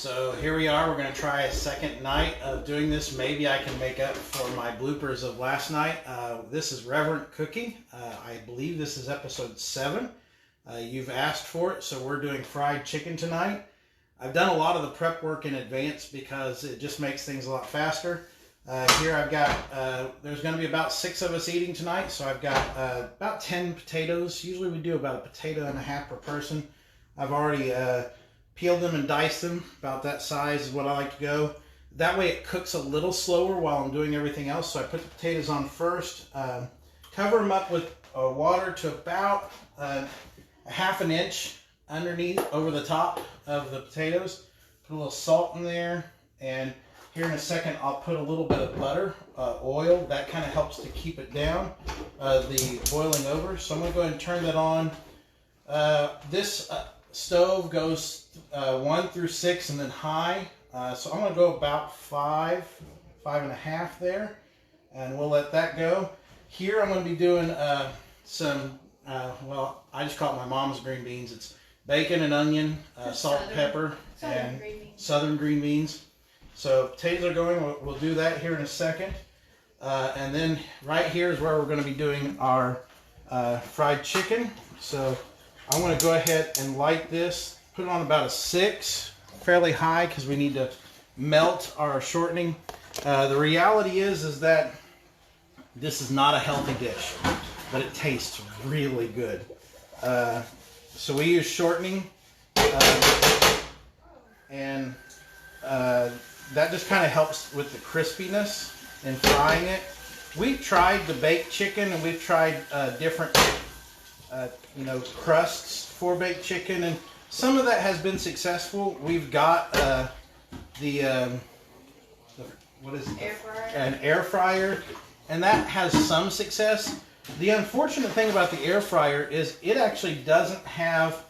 So here we are. We're going to try a second night of doing this. Maybe I can make up for my bloopers of last night. This is Reverent cooking. I believe this is episode 7. You've asked for it, so we're doing fried chicken tonight. I've done a lot of the prep work in advance because it just makes things a lot faster. Here I've got, there's going to be about 6 of us eating tonight, so I've got about 10 potatoes. Usually we do about a potato and a half per person. I've already peeled them and diced them. About that size is what I like to go. That way it cooks a little slower while I'm doing everything else. So I put the potatoes on first, cover them up with water to about a ½ inch underneath, over the top of the potatoes. Put a little salt in there, and here in a second I'll put a little bit of butter, oil. That kind of helps to keep it down, the boiling over. So I'm going to go ahead and turn that on. This stove goes 1 through 6 and then high. So I'm going to go about 5, 5.5 there, and we'll let that go. Here I'm going to be doing some, well, I just call it my mom's green beans. It's bacon and onion, salt, pepper, and southern green beans. So potatoes are going. We'll do that here in a second. And then right here is where we're going to be doing our fried chicken. So I'm going to go ahead and light this, put it on about a 6, fairly high, because we need to melt our shortening. The reality is that this is not a healthy dish, but it tastes really good. So we use shortening, and that just kind of helps with the crispiness in frying it. We've tried the baked chicken, and we've tried different crusts for baked chicken, and some of that has been successful. We've got what is it? An air fryer, and that has some success. The unfortunate thing about the air fryer is it actually doesn't have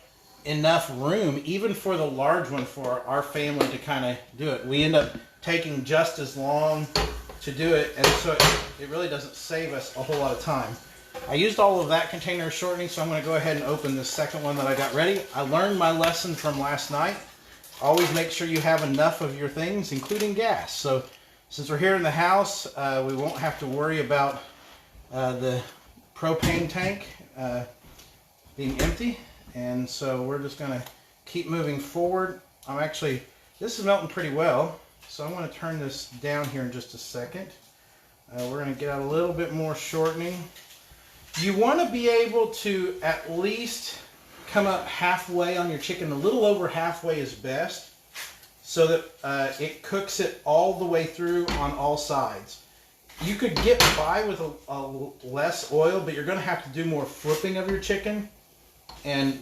enough room, even for the large one, for our family to kind of do it. We end up taking just as long to do it, and so it really doesn't save us a whole lot of time. I used all of that container of shortening, so I'm going to go ahead and open this second one that I got ready. I learned my lesson from last night. Always make sure you have enough of your things, including gas. So since we're here in the house, we won't have to worry about the propane tank being empty. And so we're just going to keep moving forward. This is melting pretty well, so I'm going to turn this down here in just a second. We're going to get out a little bit more shortening. You want to be able to at least come up halfway on your chicken. A little over halfway is best, so that it cooks it all the way through on all sides. You could get by with a less oil, but you're going to have to do more flipping of your chicken, and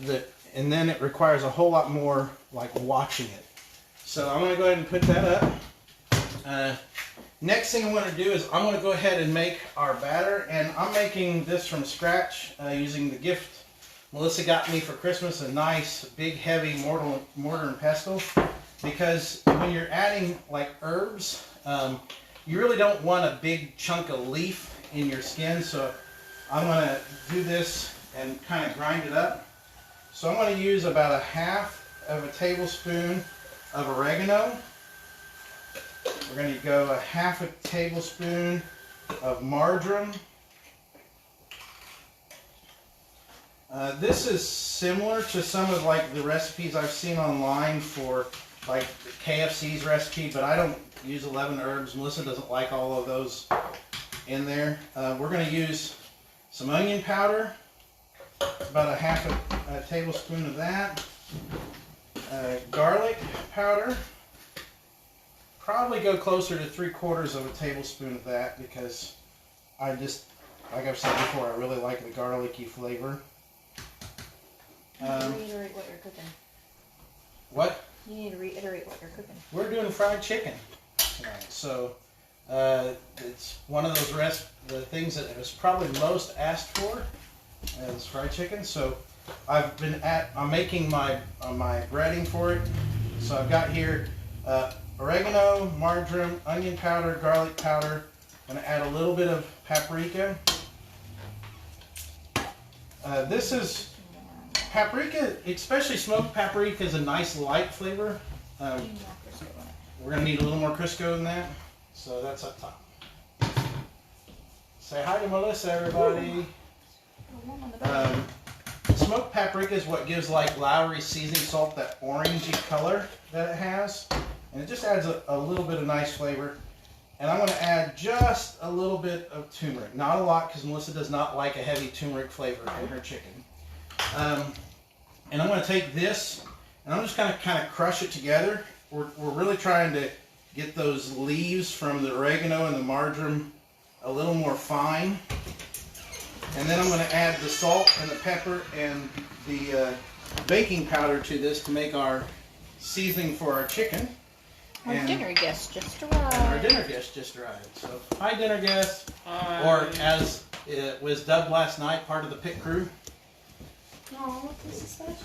then it requires a whole lot more like watching it. So I'm going to go ahead and put that up. Next thing I'm going to do is I'm going to go ahead and make our batter, and I'm making this from scratch using the gift Melissa got me for Christmas, a nice big heavy mortar and pestle, because when you're adding like herbs, you really don't want a big chunk of leaf in your skin. So I'm going to do this and kind of grind it up. So I'm going to use about 1/2 tablespoon of oregano. We're going to go 1/2 tablespoon of marjoram. This is similar to some of like the recipes I've seen online for like KFC's recipe, but I don't use 11 herbs. Melissa doesn't like all of those in there. We're going to use some onion powder, about 1/2 tablespoon of that. Garlic powder. Probably go closer to 3/4 tablespoon of that, because I just, like I've said before, I really like the garlicky flavor. Reiterate what you're cooking. What? You need to reiterate what you're cooking. We're doing fried chicken tonight. So it's one of those the things that was probably most asked for is fried chicken. So I'm making my breading for it. So I've got here oregano, marjoram, onion powder, garlic powder. I'm going to add a little bit of paprika. This is paprika, especially smoked paprika, is a nice light flavor. We're going to need a little more Crisco than that. So that's up top. Say hi to Melissa, everybody. Smoked paprika is what gives like Lowry seasoning salt that orangey color that it has. And it just adds a little bit of nice flavor. And I'm going to add just a little bit of turmeric. Not a lot, because Melissa does not like a heavy turmeric flavor in her chicken. And I'm going to take this, and I'm just going to kind of crush it together. We're really trying to get those leaves from the oregano and the marjoram a little more fine. And then I'm going to add the salt and the pepper and the baking powder to this to make our seasoning for our chicken. Our dinner guest just arrived. Our dinner guest just arrived. So, hi dinner guest. Or as it was dubbed last night, part of the pit crew. Oh, this is special.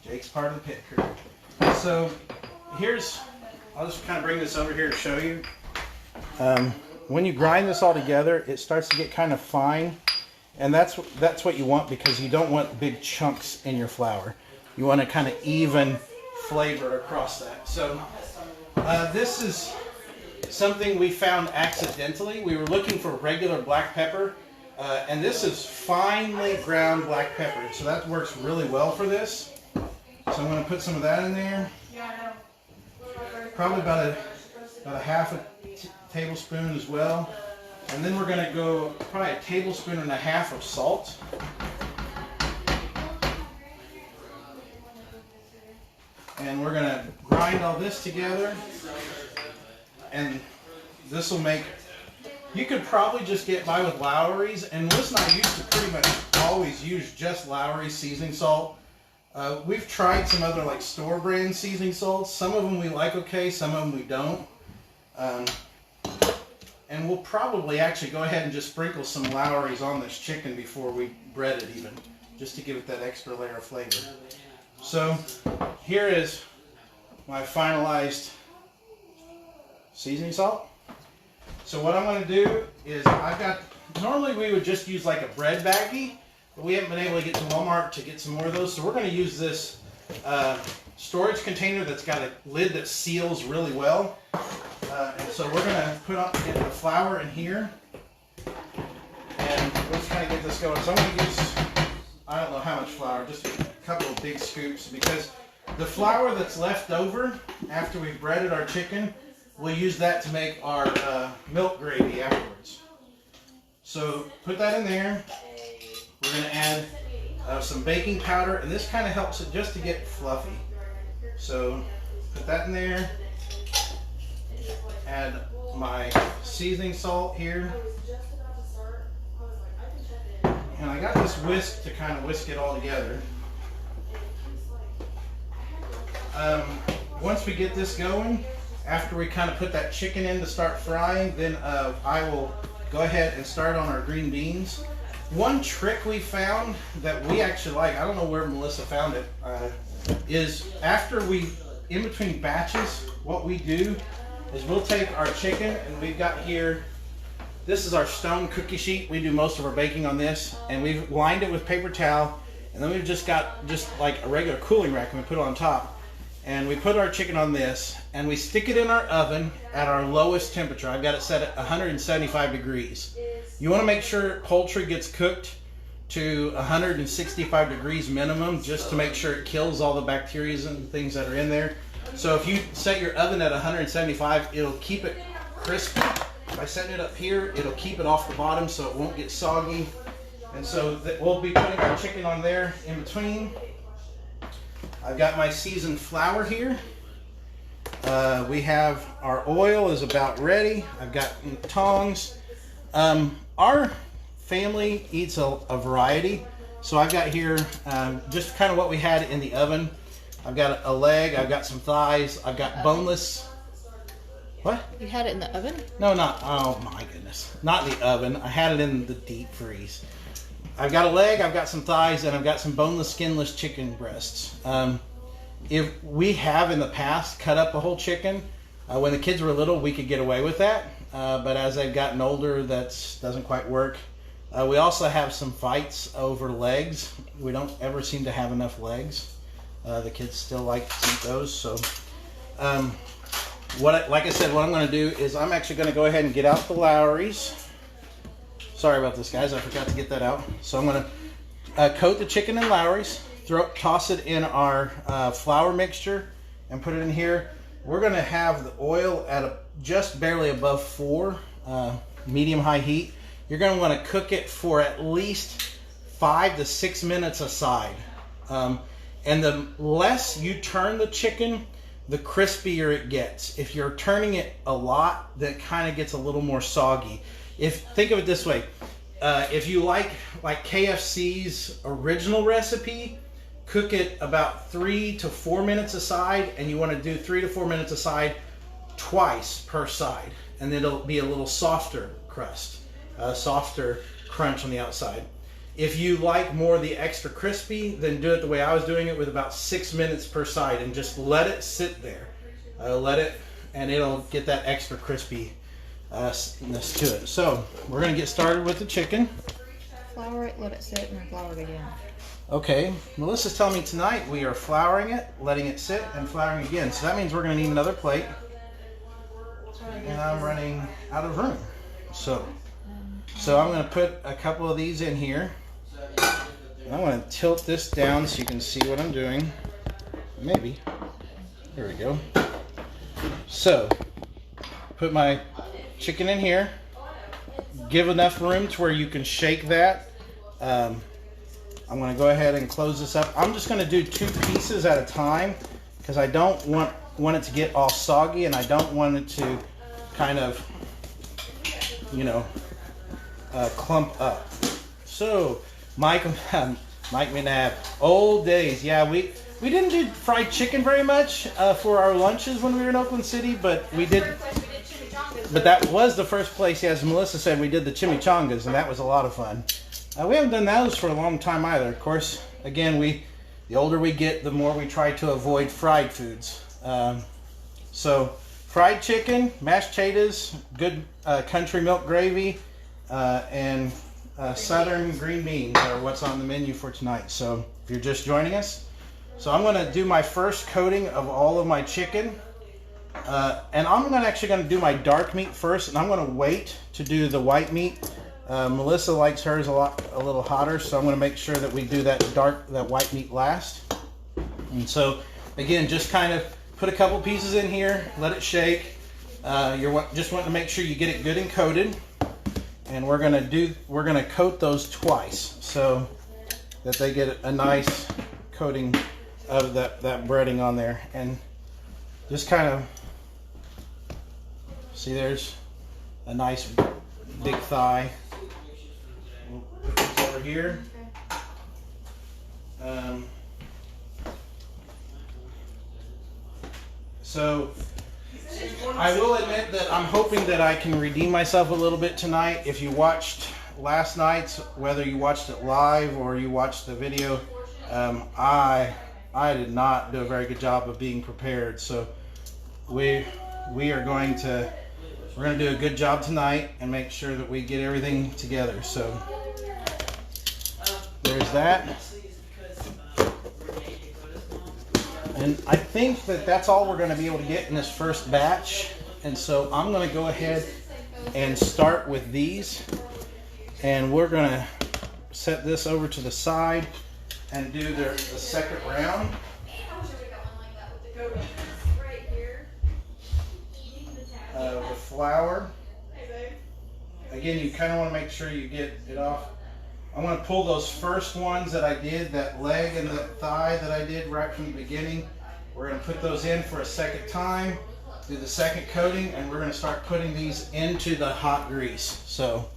Jake's part of the pit crew. So, I'll just kind of bring this over here to show you. When you grind this all together, it starts to get kind of fine. And that's what you want, because you don't want big chunks in your flour. You want a kind of even flavor across that. So this is something we found accidentally. We were looking for regular black pepper, and this is finely ground black pepper. So that works really well for this. So I'm going to put some of that in there. Probably about a half a tablespoon as well. And then we're going to go probably a tablespoon and a half of salt. And we're going to grind all this together. And this will make, you could probably just get by with Lowry's. And Melissa and I used to pretty much always use just Lowry's seasoning salt. We've tried some other like store brand seasoning salts. Some of them we like okay, some of them we don't. And we'll probably actually go ahead and just sprinkle some Lowry's on this chicken before we bread it even, just to give it that extra layer of flavor. So here is my finalized seasoning salt. So what I'm going to do is normally we would just use like a bread baggie, but we haven't been able to get to Walmart to get some more of those. So we're going to use this storage container that's got a lid that seals really well. And so we're going to put the flour in here. And let's kind of get this going. So I'm going to use, I don't know how much flour, just a couple of big scoops, because the flour that's left over after we've breaded our chicken, we'll use that to make our milk gravy afterwards. So put that in there. We're going to add some baking powder, and this kind of helps it just to get fluffy. So put that in there. Add my seasoning salt here. And I got this whisk to kind of whisk it all together. Once we get this going, after we kind of put that chicken in to start frying, then I will go ahead and start on our green beans. One trick we found that we actually like, I don't know where Melissa found it, is in between batches, what we do is we'll take our chicken, and we've got here, this is our stone cookie sheet. We do most of our baking on this, and we've lined it with paper towel, and then we've just got like a regular cooling rack, and we put it on top. And we put our chicken on this, and we stick it in our oven at our lowest temperature. I've got it set at 175 degrees. You want to make sure poultry gets cooked to 165 degrees minimum, just to make sure it kills all the bacteria and things that are in there. So if you set your oven at 175, it'll keep it crispy. By setting it up here, it'll keep it off the bottom so it won't get soggy. And so we'll be putting our chicken on there in between. I've got my seasoned flour here. We have our oil is about ready. I've got tongs. Our family eats a variety. So I've got here just kind of what we had in the oven. I've got a leg, I've got some thighs, I've got boneless. What? You had it in the oven? No, oh my goodness. Not in the oven. I had it in the deep freeze. I've got a leg, I've got some thighs, and I've got some boneless, skinless chicken breasts. If we have in the past cut up a whole chicken, when the kids were little, we could get away with that. But as they've gotten older, that doesn't quite work. We also have some fights over legs. We don't ever seem to have enough legs. The kids still like to eat those. So, like I said, what I'm going to do is I'm actually going to go ahead and get out the Lowry's. Sorry about this, guys. I forgot to get that out. So I'm going to coat the chicken in Lowry's, toss it in our flour mixture, and put it in here. We're going to have the oil at just barely above 4, medium-high heat. You're going to want to cook it for at least 5 to 6 minutes aside. And the less you turn the chicken, the crispier it gets. If you're turning it a lot, then it kind of gets a little more soggy. Think of it this way. If you like KFC's original recipe, cook it about 3 to 4 minutes aside, and you want to do 3 to 4 minutes aside twice per side, and then it'll be a little softer crust, softer crunch on the outside. If you like more of the extra crispy, then do it the way I was doing it, with about 6 minutes per side, and just let it sit there. And it'll get that extra crispiness to it. So we're going to get started with the chicken. Flour it, let it sit, and then flour it again. Okay, Melissa's telling me tonight we are flouring it, letting it sit, and flouring again. So that means we're going to need another plate. And I'm running out of room. So I'm going to put a couple of these in here. I'm going to tilt this down so you can see what I'm doing. Maybe. There we go. So, put my chicken in here. Give enough room to where you can shake that. I'm going to go ahead and close this up. I'm just going to do 2 pieces at a time because I don't want it to get all soggy, and I don't want it to kind of, clump up. So, Mike McNabb, old days. Yeah, we didn't do fried chicken very much for our lunches when we were in Oakland City, but we did. But that was the first place, as Melissa said, we did the chimichangas, and that was a lot of fun. We haven't done those for a long time either. Of course, again, the older we get, the more we try to avoid fried foods. So, fried chicken, mashed potatoes, good country milk gravy, and southern green beans are what's on the menu for tonight. So if you're just joining us, so I'm going to do my first coating of all of my chicken, and I'm actually going to do my dark meat first, and I'm going to wait to do the white meat. Melissa likes hers a little hotter, so I'm going to make sure that we do that white meat last. And so again, just kind of put a couple pieces in here, let it shake. You're just wanting to make sure you get it good and coated. And we're gonna coat those twice so that they get a nice coating of that breading on there. And just kind of see, there's a nice big thigh. We'll put this over here. So I will admit that I'm hoping that I can redeem myself a little bit tonight. If you watched last night's, whether you watched it live or you watched the video, I did not do a very good job of being prepared. So we're going to do a good job tonight and make sure that we get everything together. So there's that. And I think that that's all we're going to be able to get in this first batch. And so I'm going to go ahead and start with these. And we're going to set this over to the side and do the second round. With flour. Again, you kind of want to make sure you get it off. I'm going to pull those first ones that I did, that leg and the thigh that I did right from the beginning. We're going to put those in for a second time, do the second coating, and we're going to start putting these into the hot grease. So,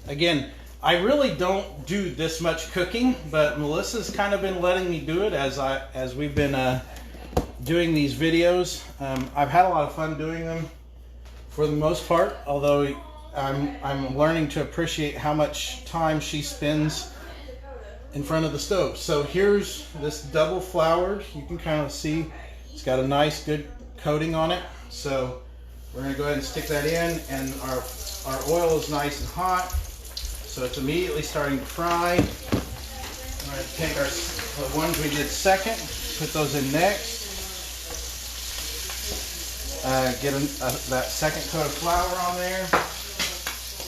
again, I really don't do this much cooking, but Melissa's kind of been letting me do it as we've been doing these videos. I've had a lot of fun doing them for the most part, although I'm learning to appreciate how much time she spends in front of the stove. So here's this double floured. You can kind of see it's got a nice good coating on it. So we're going to go ahead and stick that in, and our oil is nice and hot. So it's immediately starting to fry. going to take the ones we did second, put those in next. Get that second coat of flour on there.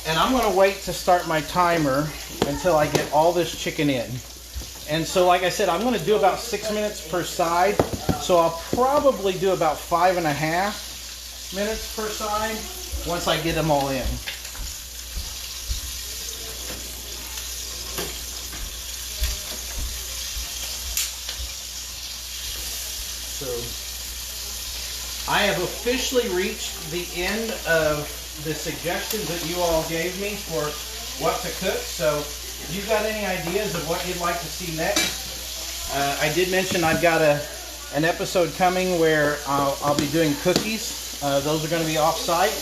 And I'm going to wait to start my timer until I get all this chicken in. And so, like I said, I'm going to do about 6 minutes per side. So I'll probably do about 5.5 minutes per side once I get them all in. So I have officially reached the end of the suggestions that you all gave me for what to cook. So if you've got any ideas of what you'd like to see next, I did mention I've got an episode coming where I'll be doing cookies. Those are going to be off-site.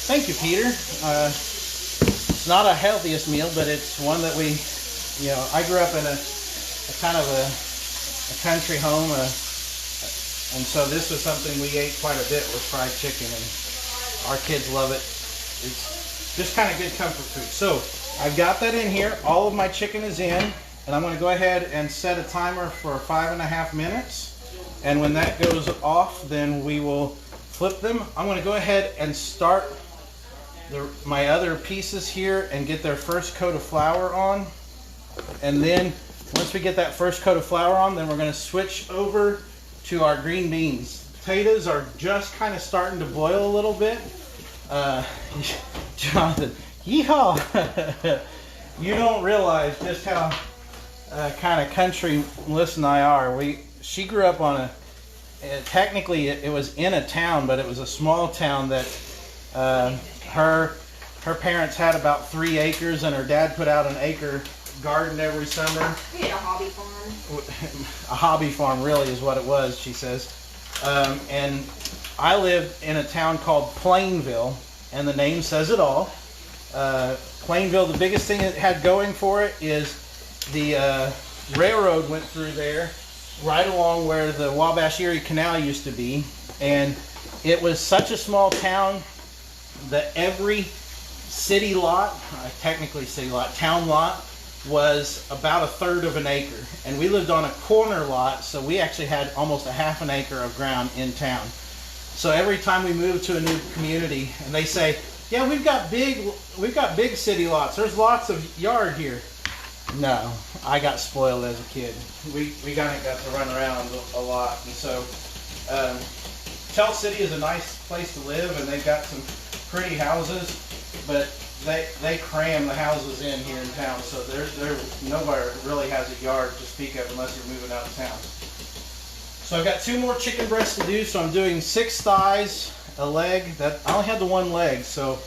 Thank you, Peter. It's not a healthiest meal, but it's one that we, you know, I grew up in a kind of a country home, and so this was something we ate quite a bit with fried chicken, and our kids love it. It's just kind of good comfort food. So I've got that in here. All of my chicken is in, and I'm going to go ahead and set a timer for 5.5 minutes. And when that goes off, then we will flip them. I'm going to go ahead and start my other pieces here and get their first coat of flour on. And then once we get that first coat of flour on, then we're going to switch over to our green beans. Potatoes are just kind of starting to boil a little bit. Jonathan, yeehaw! You don't realize just how kind of country Melissa and I are. She grew up on technically it was in a town, but it was a small town that her parents had about 3 acres, and her dad put out an acre garden every summer. We had a hobby farm. A hobby farm, really, is what it was, she says. And I lived in a town called Plainville, and the name says it all. Plainville, the biggest thing it had going for it is the railroad went through there right along where the Wabash Erie Canal used to be, and it was such a small town that every city lot, technically city lot, town lot, was about 1/3 of an acre. And we lived on a corner lot, so we actually had almost 1/2 acre of ground in town. So every time we moved to a new community, and they say, yeah, we've got big city lots, there's lots of yard here. No, I got spoiled as a kid. We kind of got to run around a lot. And so Tell City is a nice place to live, and they've got some pretty houses, but they cram the houses in here in town, so nobody really has a yard to speak of unless you're moving out of town. So I've got 2 more chicken breasts to do, so I'm doing 6 thighs, a leg. I only had the 1 leg, so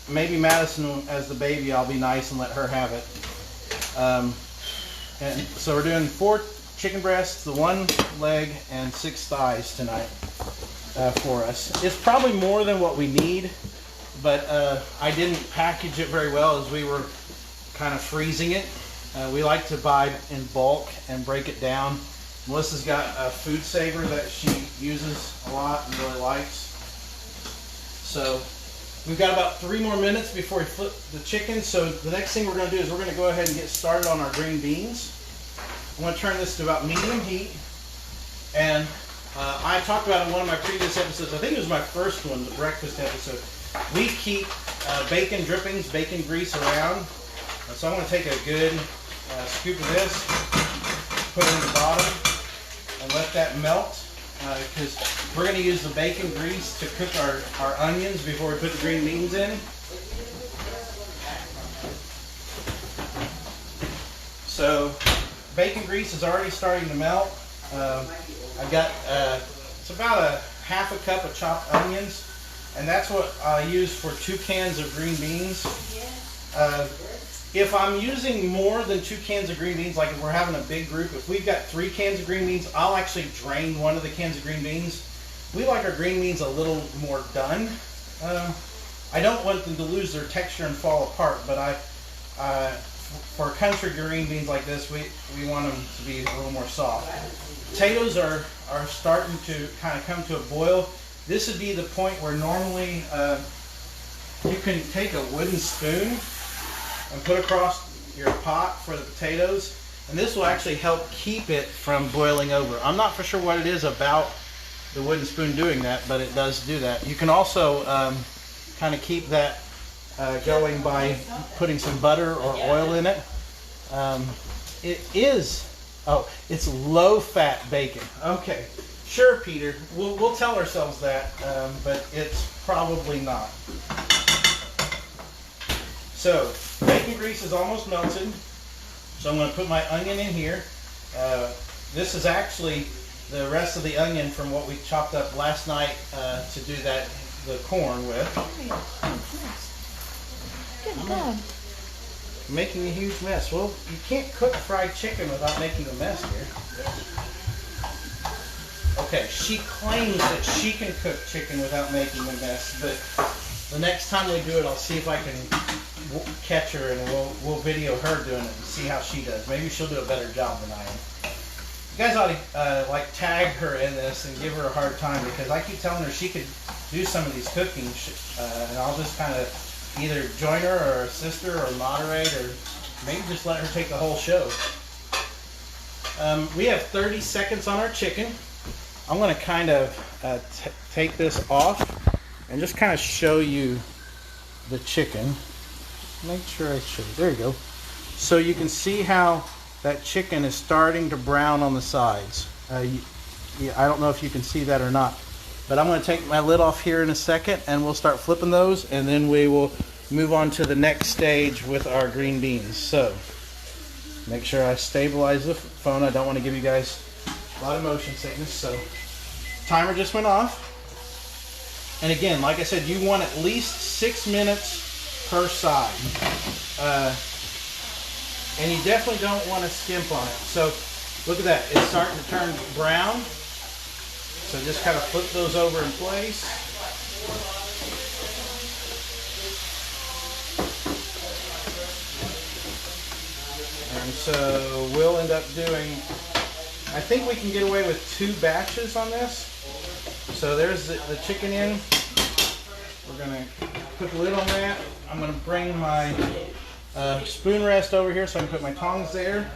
maybe Madison, as the baby, I'll be nice and let her have it. And so we're doing 4 chicken breasts, the 1 leg, and 6 thighs tonight for us. It's probably more than what we need, but I didn't package it very well as we were kind of freezing it. We like to buy in bulk and break it down. Melissa's got a food saver that she uses a lot and really likes. So we've got about 3 more minutes before we flip the chicken. So the next thing we're going to do is we're going to go ahead and get started on our green beans. I'm going to turn this to about medium heat. And I talked about in one of my previous episodes, I think it was my first one, the breakfast episode. We keep bacon drippings, bacon grease around. So I'm going to take a good scoop of this, put it in the bottom, and let that melt. Because we're going to use the bacon grease to cook our onions before we put the green beans in. So bacon grease is already starting to melt. I've got, it's about 1/2 cup of chopped onions, and that's what I use for 2 cans of green beans. If I'm using more than 2 cans of green beans, like if we're having a big group, if we've got 3 cans of green beans, I'll actually drain one of the cans of green beans. We like our green beans a little more done. I don't want them to lose their texture and fall apart, but for country green beans like this, we want them to be a little more soft. Potatoes are starting to kind of come to a boil. This would be the point where normally you can take a wooden spoon and put across your pot for the potatoes, And this will actually help keep it from boiling over. I'm not for sure what it is about the wooden spoon doing that, but it does do that. You can also kind of keep that going by putting some butter or oil in it. It's low-fat bacon. Okay, sure, Peter. We'll tell ourselves that, but it's probably not. So, bacon grease is almost melted. So I'm going to put my onion in here. This is actually the rest of the onion from what we chopped up last night to do the corn with. Good God. Making a huge mess. Well, you can't cook fried chicken without making a mess here. Okay, she claims that she can cook chicken without making a mess, but the next time we do it, I'll see if I can catch her and we'll video her doing it and see how she does. Maybe she'll do a better job than I am. You guys ought to like tag her in this and give her a hard time, because I keep telling her she could do some of these cooking, and I'll just kind of either join her or assist her or moderate, or maybe just let her take the whole show. We have 30 seconds on our chicken. I'm going to kind of take this off and just kind of show you the chicken. Make sure I show you. There you go. So you can see how that chicken is starting to brown on the sides. I don't know if you can see that or not, but I'm going to take my lid off here in a second and we'll start flipping those, and then we will move on to the next stage with our green beans. So make sure I stabilize the phone. I don't want to give you guys a lot of motion sickness. So timer just went off. And again, like I said, you want at least 6 minutes per side. And you definitely don't want to skimp on it. So look at that, it's starting to turn brown. So just kind of flip those over in place. And so we'll end up doing, I think we can get away with 2 batches on this. So there's the chicken in. We're going to put the lid on that. I'm going to bring my spoon rest over here so I can put my tongs there.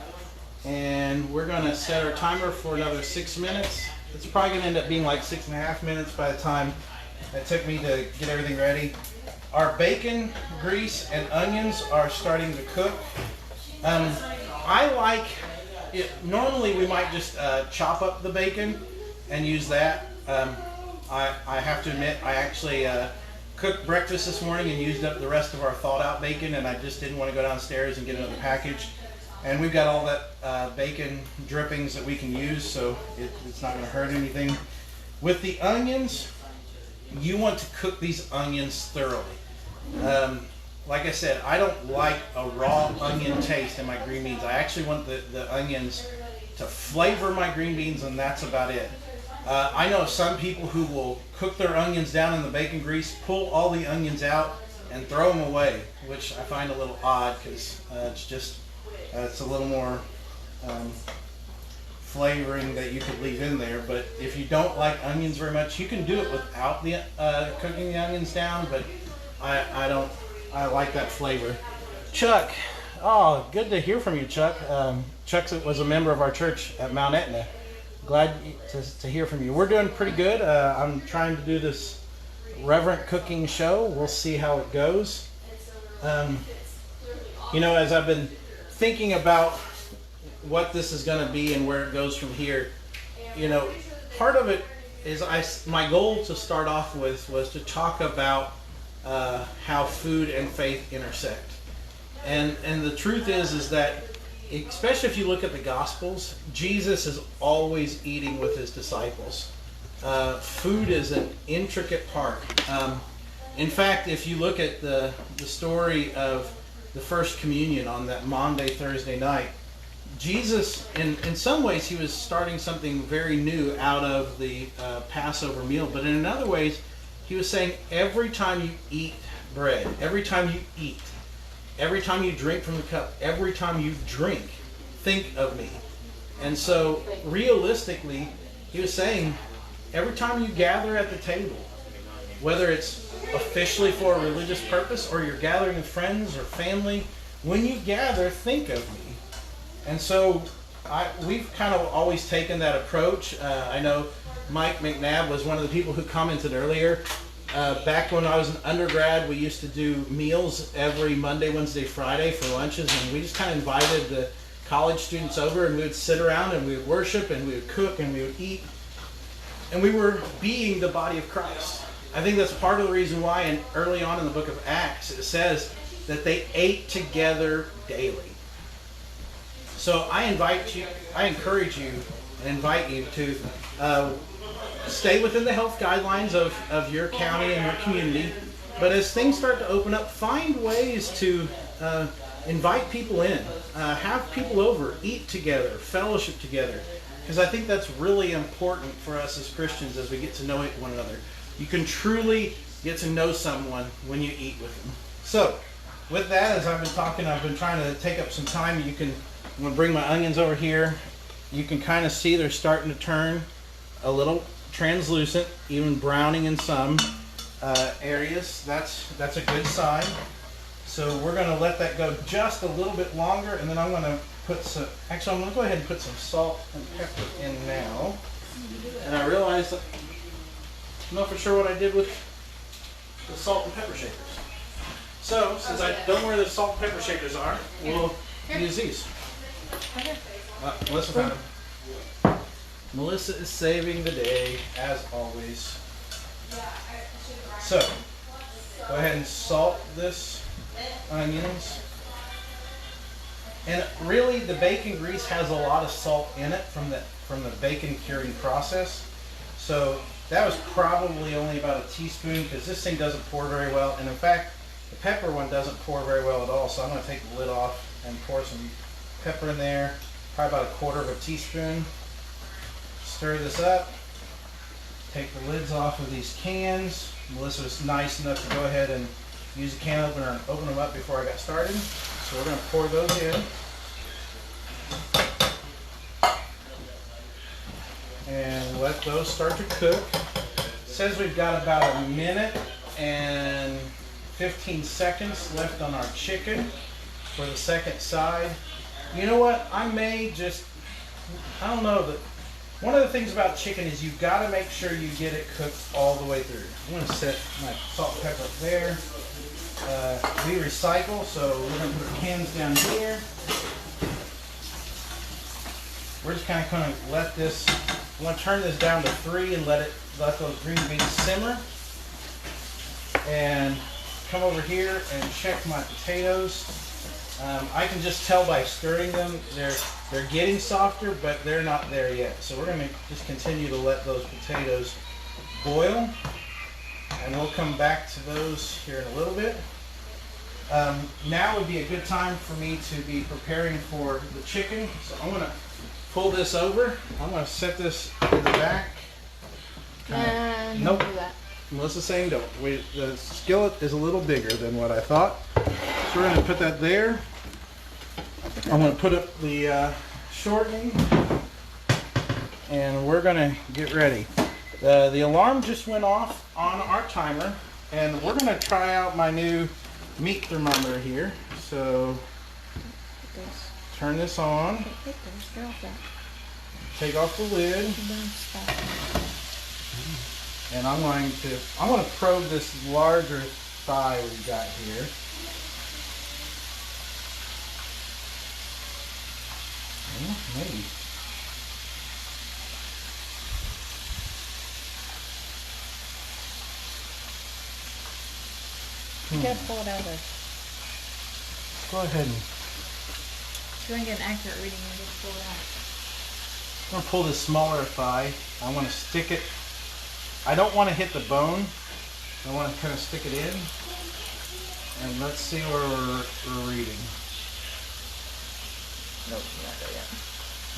And we're going to set our timer for another 6 minutes. It's probably going to end up being like 6.5 minutes by the time it took me to get everything ready. Our bacon, grease, and onions are starting to cook. I like it. Normally we might just chop up the bacon and use that. I have to admit, I actually cooked breakfast this morning and used up the rest of our thawed out bacon, and I just didn't want to go downstairs and get another package. And we've got all that bacon drippings that we can use, so it's not going to hurt anything. With the onions, you want to cook these onions thoroughly. Like I said, I don't like a raw onion taste in my green beans. I actually want the onions to flavor my green beans, and that's about it. I know some people who will cook their onions down in the bacon grease, pull all the onions out, and throw them away, which I find a little odd, because it's a little more flavoring that you could leave in there. But if you don't like onions very much, you can do it without the cooking the onions down, but I like that flavor. Chuck, oh, good to hear from you, Chuck. Chuck was a member of our church at Mount Etna. Glad to hear from you. We're doing pretty good. I'm trying to do this Reverent cooking show. We'll see how it goes. As I've been thinking about what this is going to be and where it goes from here, part of it is my goal to start off with was to talk about how food and faith intersect. And the truth is that, especially if you look at the Gospels, Jesus is always eating with his disciples. Food is an intricate part. In fact, if you look at the story of the first communion on that Maundy, Thursday night, Jesus, in some ways, he was starting something very new out of the Passover meal. But in other ways, he was saying, every time you eat bread, every time you eat, every time you drink from the cup, every time you drink, think of me. And so, realistically, he was saying, every time you gather at the table, whether it's officially for a religious purpose or you're gathering with friends or family, when you gather, think of me. And so we've kind of always taken that approach. I know Mike McNabb was one of the people who commented earlier. Back when I was an undergrad, we used to do meals every Monday, Wednesday, Friday for lunches, and we just kind of invited the college students over, and we would sit around and we would worship and we would cook and we would eat, and we were being the body of Christ. I think that's part of the reason why early on in the book of Acts it says that they ate together daily. So I encourage you and invite you to stay within the health guidelines of your county and your community. But as things start to open up, find ways to invite people in, have people over, eat together, fellowship together. Because I think that's really important for us as Christians as we get to know one another. You can truly get to know someone when you eat with them. So, with that, as I've been talking, I've been trying to take up some time. I'm going to bring my onions over here. You can kind of see they're starting to turn a little translucent, even browning in some areas. That's a good sign. So we're going to let that go just a little bit longer, and then I'm going to put some, actually I'm going to go ahead and put some salt and pepper in now. And I realized that I'm not for sure what I did with the salt and pepper shakers. So, since I don't know where the salt and pepper shakers are, we'll use these. Melissa found them. Melissa is saving the day, as always. So, go ahead and salt this onions. And really, the bacon grease has a lot of salt in it from the bacon curing process. So that was probably only about a teaspoon, because this thing doesn't pour very well. And in fact, the pepper one doesn't pour very well at all. So I'm going to take the lid off and pour some pepper in there, probably about 1/4 of a teaspoon. Stir this up. Take the lids off of these cans. Melissa was nice enough to go ahead and use a can opener and open them up before I got started. So we're going to pour those in. And let those start to cook. It says we've got about 1 minute and 15 seconds left on our chicken for the second side. You know what? I don't know, that one of the things about chicken is you've got to make sure you get it cooked all the way through. I'm going to set my salt and pepper up there. We recycle, so we're going to put our cans down here. We're just kind of going to let this, I'm going to turn this down to 3 and let those green beans simmer. And come over here and check my potatoes. I can just tell by stirring them, they're getting softer, but they're not there yet. So we're going to just continue to let those potatoes boil. And we'll come back to those here in a little bit. Now would be a good time for me to be preparing for the chicken. So I'm going to pull this over. I'm going to set this in the back. Nope. Don't do that. Melissa's saying don't. The skillet is a little bigger than what I thought. So we're going to put that there. I'm going to put up the shortening. And we're going to get ready. The alarm just went off on our timer, and we're going to try out my new meat thermometer here. So turn this on, take off the lid, and I'm going to probe this larger thigh we got here. Well, maybe. You gotta pull it out of there. Go ahead and If you want to get an accurate reading, you just pull it out. I'm going to pull this smaller thigh. I want to stick it. I don't want to hit the bone. I want to kind of stick it in. And let's see where we're reading. Nope, you're not there yet.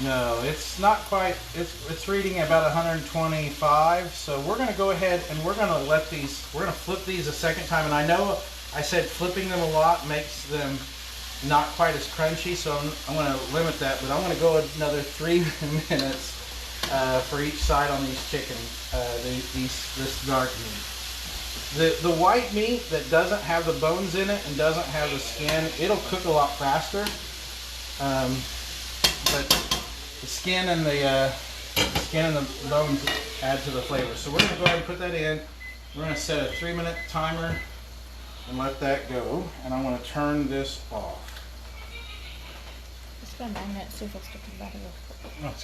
No, it's not quite. It's reading about 125. So we're going to go ahead and we're going to let these. We're going to flip these a second time. And I know I said flipping them a lot makes them not quite as crunchy. So I'm going to limit that. But I want to go another 3 minutes for each side on these chicken. This dark meat. The white meat that doesn't have the bones in it and doesn't have the skin, it'll cook a lot faster. but the skin and the bones add to the flavor. So we're going to go ahead and put that in. We're going to set a 3-minute timer and let that go. And I'm going to turn this off. It's been 9 minutes, see if it's sticking back in. Oh,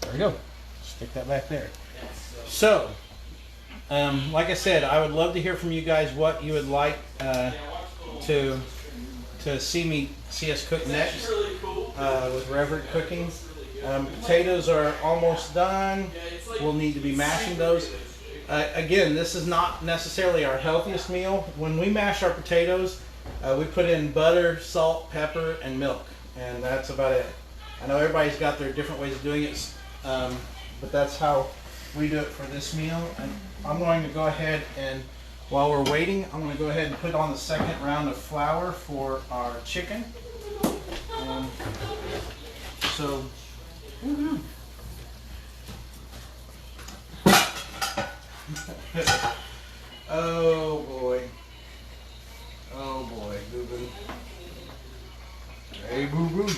there we go. Stick that back there. So, like I said, I would love to hear from you guys what you would like to see us cook next with Reverent cooking. Potatoes are almost done. We'll need to be mashing those. Again, this is not necessarily our healthiest meal. When we mash our potatoes, we put in butter, salt, pepper, and milk, and that's about it. I know everybody's got their different ways of doing it, but that's how we do it for this meal. And I'm going to go ahead and, while we're waiting, I'm going to go ahead and put on the second round of flour for our chicken. So, oh boy, Boo Boo. Hey, Boo Boo.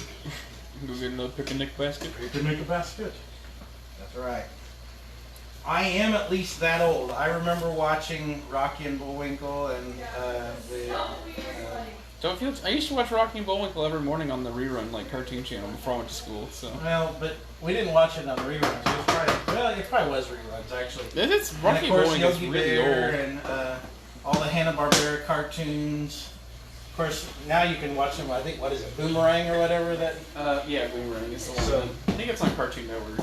Go get another picnic basket. Picnic basket. That's right. I am at least that old. I remember watching Rocky and Bullwinkle and I used to watch Rocky and Bullwinkle every morning on the rerun, like Cartoon Channel, before I went to school. So. Well, but we didn't watch it on the reruns. It probably was reruns actually. It's Rocky and Bullwinkle's really old. And all the Hanna-Barbera cartoons. Of course, now you can watch them. I think what is it, Boomerang or whatever that. Yeah, Boomerang is the one. So, I think it's on Cartoon Network.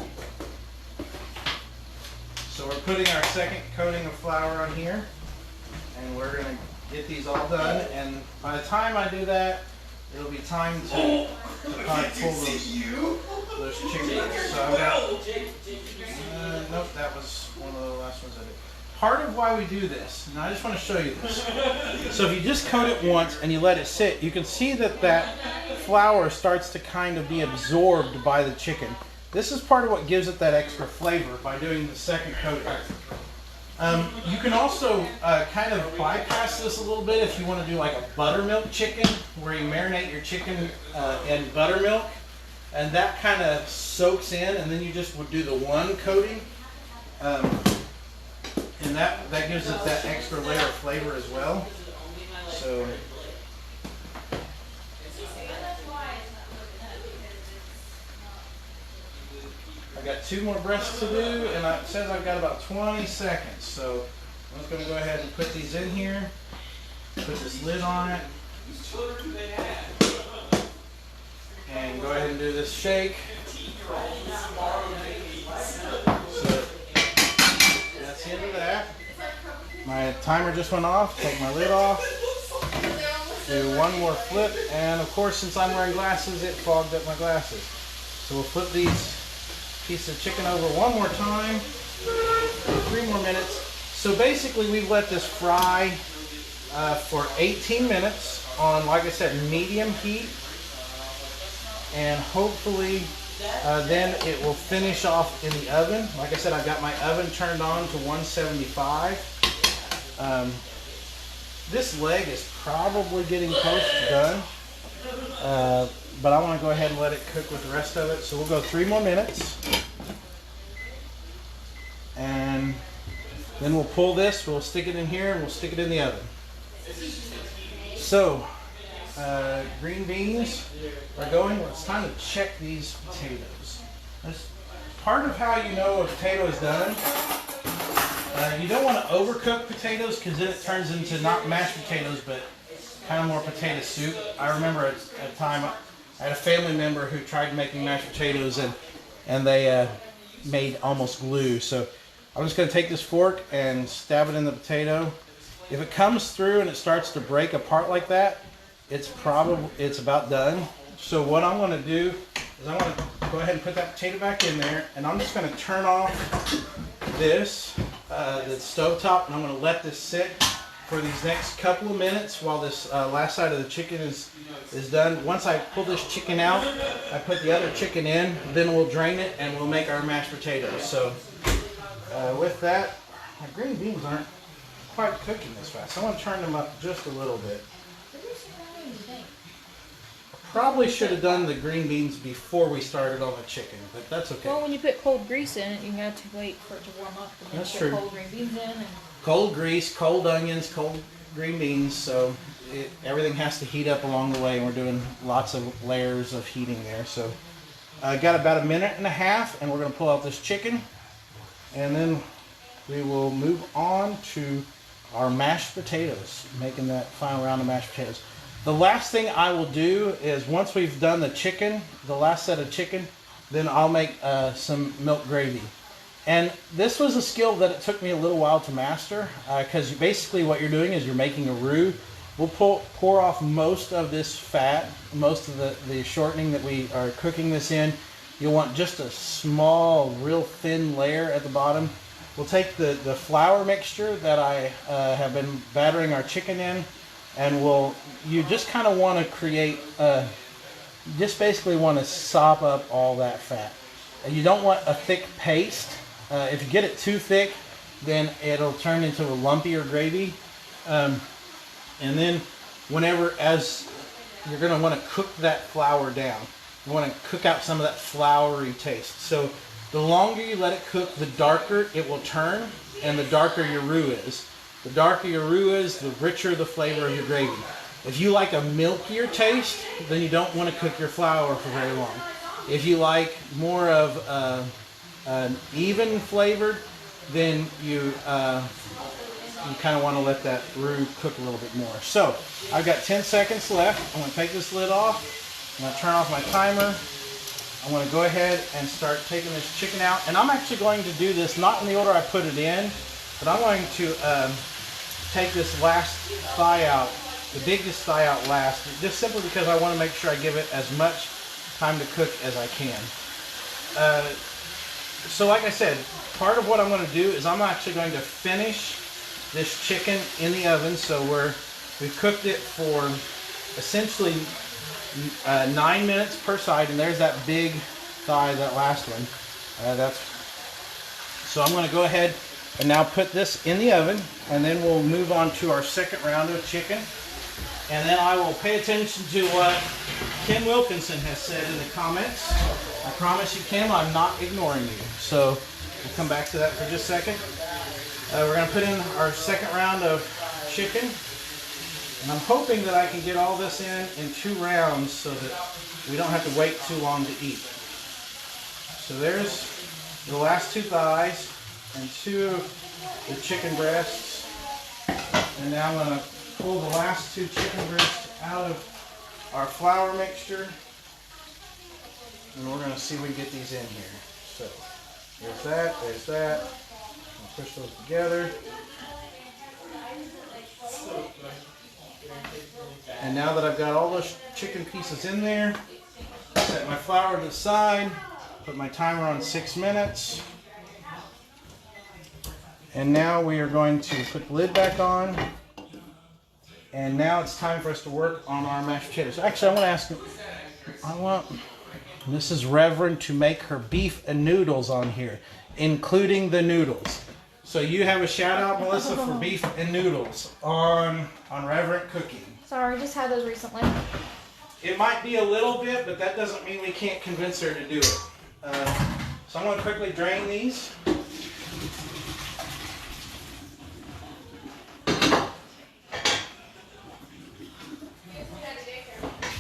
So we're putting our second coating of flour on here, and we're going to get these all done. And by the time I do that, it'll be time to probably pull those chickens. So I've got, nope, that was one of the last ones I did. Part of why we do this, and I just want to show you this. So if you just coat it once and you let it sit, you can see that flour starts to kind of be absorbed by the chicken. This is part of what gives it that extra flavor by doing the second coating. You can also kind of bypass this a little bit if you want to do like a buttermilk chicken, where you marinate your chicken in buttermilk, and that kind of soaks in, and then you just would do the one coating, and that gives it that extra layer of flavor as well. So. I've got 2 more breasts to do, and it says I've got about 20 seconds. So I'm just going to go ahead and put these in here, put this lid on it, and go ahead and do this shake. So that's the end of that. My timer just went off. Take my lid off. Do one more flip, and of course, since I'm wearing glasses, it fogged up my glasses. So we'll flip these piece of chicken over one more time, 3 more minutes. So basically we've let this fry for 18 minutes on, like I said, medium heat, and hopefully then it will finish off in the oven. Like I said, I've got my oven turned on to 175. This leg is probably getting close to done, but I want to go ahead and let it cook with the rest of it. So we'll go 3 more minutes. And then we'll pull this, we'll stick it in here, and we'll stick it in the oven. So, green beans are going. Well, it's time to check these potatoes. That's part of how you know a potato is done. You don't want to overcook potatoes because then it turns into not mashed potatoes, but kind of more potato soup. I remember at a time I had a family member who tried making mashed potatoes, and they made almost glue. So I'm just going to take this fork and stab it in the potato. If it comes through and it starts to break apart like that, it's about done. So what I'm going to do is I'm going to go ahead and put that potato back in there, and I'm just going to turn off this, the stovetop, and I'm going to let this sit for these next couple of minutes while this last side of the chicken is done. Once I pull this chicken out, I put the other chicken in, then we'll drain it and we'll make our mashed potatoes. So with that, my green beans aren't quite cooking this fast. I want to turn them up just a little bit. Probably should have done the green beans before we started on the chicken, but that's okay. Well, when you put cold grease in it, you have to wait for it to warm up. And then That's put true. cold green beans in. And Cold grease, cold onions, cold green beans, so everything has to heat up along the way, and we're doing lots of layers of heating there. So I got about 1.5 minutes, and we're going to pull out this chicken, and then we will move on to our mashed potatoes, making that final round of mashed potatoes. The last thing I will do is once we've done the chicken, the last set of chicken, then I'll make some milk gravy. And this was a skill that it took me a little while to master, because basically what you're doing is you're making a roux. We'll pour off most of this fat, most of the shortening that we are cooking this in. You'll want just a small, real thin layer at the bottom. We'll take the flour mixture that I have been battering our chicken in, and you just kind of want to create, just basically want to sop up all that fat. You don't want a thick paste. If you get it too thick, then it'll turn into a lumpier gravy. And then as you're going to want to cook that flour down. You want to cook out some of that floury taste. So the longer you let it cook, the darker it will turn, and the darker your roux is. The darker your roux is, the richer the flavor of your gravy. If you like a milkier taste, then you don't want to cook your flour for very long. If you like more of an even flavored, then you kind of want to let that roux cook a little bit more. So I've got 10 seconds left. I'm going to take this lid off. I'm going to turn off my timer. I'm going to go ahead and start taking this chicken out. And I'm actually going to do this not in the order I put it in, but I'm going to take this last thigh out, the biggest thigh out last, just simply because I want to make sure I give it as much time to cook as I can. So like I said, part of what I'm going to do is I'm actually going to finish this chicken in the oven. So we've cooked it for essentially 9 minutes per side, and there's that big thigh, that last one. So I'm going to go ahead and now put this in the oven, and then we'll move on to our second round of chicken. And then I will pay attention to what Kim Wilkinson has said in the comments. I promise you, Kim, I'm not ignoring you. So we'll come back to that for just a second. We're going to put in our second round of chicken. And I'm hoping that I can get all this in 2 rounds so that we don't have to wait too long to eat. So there's the last 2 thighs and 2 of the chicken breasts. And now I'm going to pull the last 2 chicken breasts out of our flour mixture. And we're going to see if we can get these in here. So there's that, there's that. I'll push those together. And now that I've got all those chicken pieces in there, set my flour to the side, put my timer on 6 minutes. And now we are going to put the lid back on. And now it's time for us to work on our mashed potatoes. Actually, I want to ask, I want Mrs. Reverent to make her beef and noodles on here, including the noodles. So you have a shout out, Melissa, for beef and noodles on Reverent Cooking. sorry, just had those recently. It might be a little bit, but that doesn't mean we can't convince her to do it. So I'm going to quickly drain these.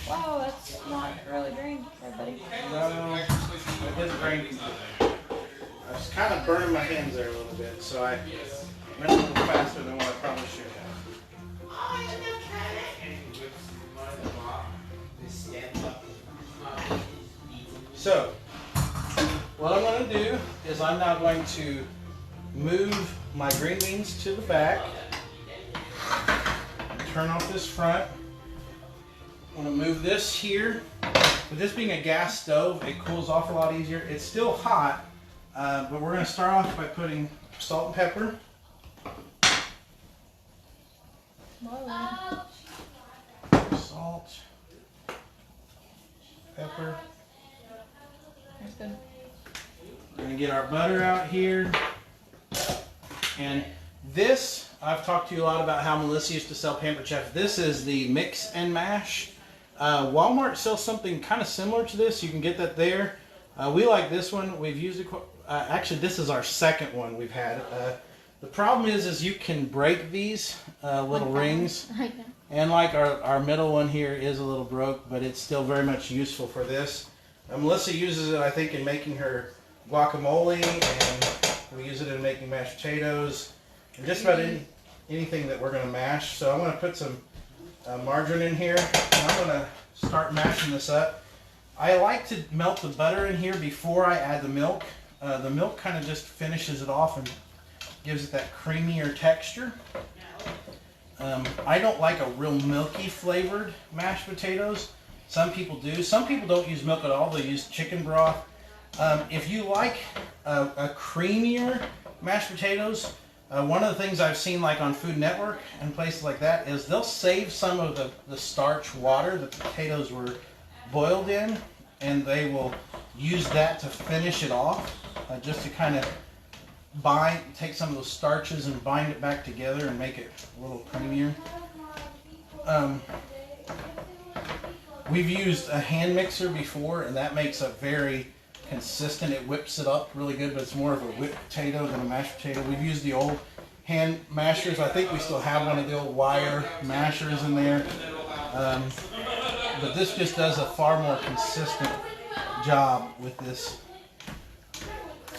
Wow, that's not really drained there, buddy. No, it didn't drain completely. I was kind of burning my hands there a little bit, so I went a little faster than what I probably should have. So, what I'm going to do is I'm now going to move my green beans to the back, turn off this front. I'm going to move this here. With this being a gas stove, it cools off a lot easier. It's still hot, but we're going to start off by putting salt and pepper. Whoa. Salt, pepper. That's good. We're going to get our butter out here. And this, I've talked to you a lot about how Melissa used to sell Pampered Chef. This is the mix and mash. Walmart sells something kind of similar to this. You can get that there. We like this one. We've used it. Actually, this is our second one we've had. The problem is you can break these little rings. And like our middle one here is a little broke, but it's still very much useful for this. Melissa uses it, I think, in making her guacamole, and we use it in making mashed potatoes, and just about anything that we're going to mash. So I'm going to put some margarine in here, and I'm going to start mashing this up. I like to melt the butter in here before I add the milk. The milk kind of just finishes it off and gives it that creamier texture. I don't like a real milky flavored mashed potatoes. Some people do. Some people don't use milk at all. They use chicken broth. If you like a creamier mashed potatoes, one of the things I've seen like on Food Network and places like that is they'll save some of the starch water that the potatoes were boiled in, and they will use that to finish it off, just to kind of take some of those starches and bind it back together and make it a little creamier. We've used a hand mixer before, and that makes a very consistent, it whips it up really good, but it's more of a whipped potato than a mashed potato. We've used the old hand mashers. I think we still have one of the old wire mashers in there. But this just does a far more consistent job with this.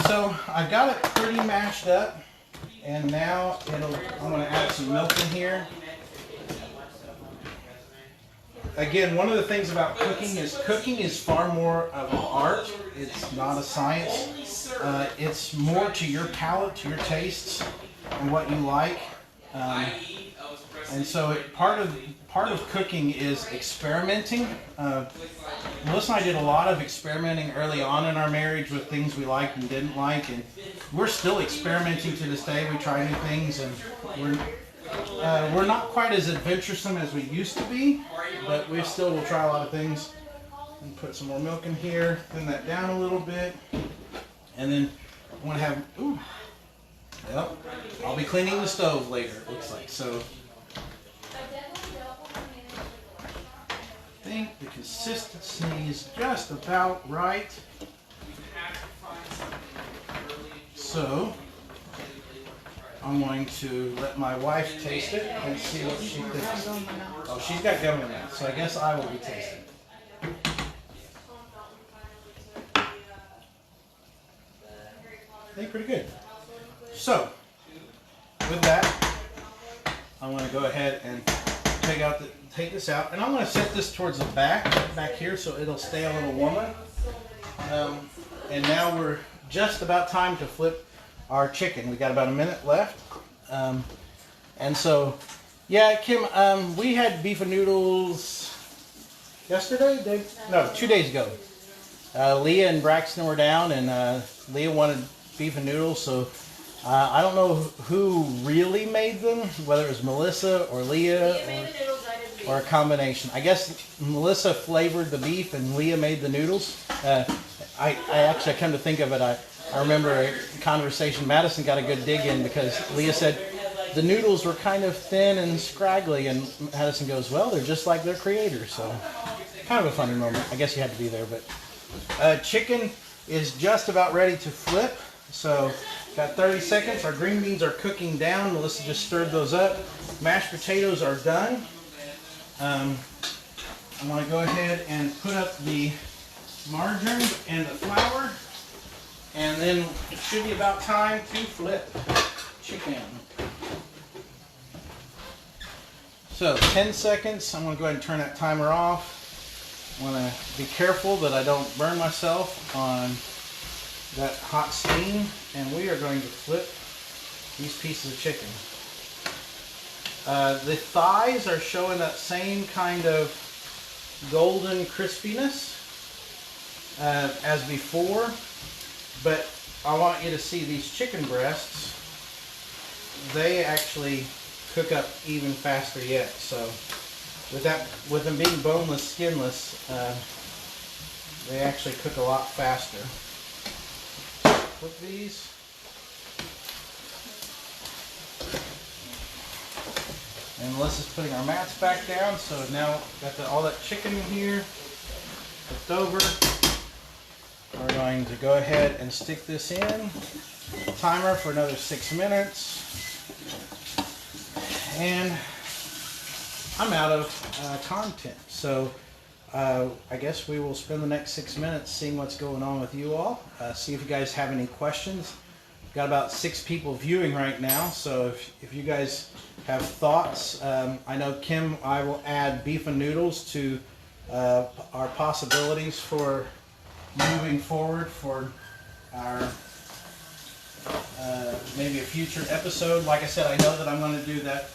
So I've got it pretty mashed up, and now I'm going to add some milk in here. Again, one of the things about cooking is far more of an art. It's not a science. It's more to your palate, to your tastes, and what you like. And so part of cooking is experimenting. Melissa and I did a lot of experimenting early on in our marriage with things we liked and didn't like, and we're still experimenting to this day. We try new things, and we're not quite as adventuresome as we used to be, but we still will try a lot of things. And put some more milk in here, thin that down a little bit, and then I'm gonna have. Yep, I'll be cleaning the stove later. It looks like so. I think the consistency is just about right. So I'm going to let my wife taste it and see what she thinks. Oh, she's got gum in that, so I guess I will be tasting. I think pretty good. So with that, I'm going to go ahead and take this out, and I'm going to set this towards the back here, so it'll stay a little warmer. And now we're just about time to flip our chicken. We got about a minute left. And so, yeah, Kim, we had beef and noodles yesterday? No, 2 days ago. Leah and Braxton were down, and Leah wanted beef and noodles, so I don't know who really made them, whether it was Melissa or Leah or a combination. I guess Melissa flavored the beef and Leah made the noodles. I actually, come to think of it, I remember a conversation. Madison got a good dig in because Leah said the noodles were kind of thin and scraggly, and Madison goes, well, they're just like their creator. So kind of a funny moment. I guess you had to be there. But chicken is just about ready to flip. So got 30 seconds. Our green beans are cooking down. Melissa just stirred those up. Mashed potatoes are done. I'm going to go ahead and put up the margarine and the flour, and then it should be about time to flip chicken. So 10 seconds. I'm going to go ahead and turn that timer off. I want to be careful that I don't burn myself on that hot steam, and we are going to flip these pieces of chicken. The thighs are showing that same kind of golden crispiness as before, but I want you to see these chicken breasts. They actually cook up even faster yet. So with them being boneless, skinless, they actually cook a lot faster. Flip these. And Melissa's putting our mats back down, so now got all that chicken in here, flipped over. We're going to go ahead and stick this in. Timer for another 6 minutes. And I'm out of content. So I guess we will spend the next 6 minutes seeing what's going on with you all. See if you guys have any questions. Got about 6 people viewing right now, so if you guys have thoughts, I know Kim, I will add beef and noodles to our possibilities for moving forward for our maybe a future episode. Like I said, I know that I'm going to do that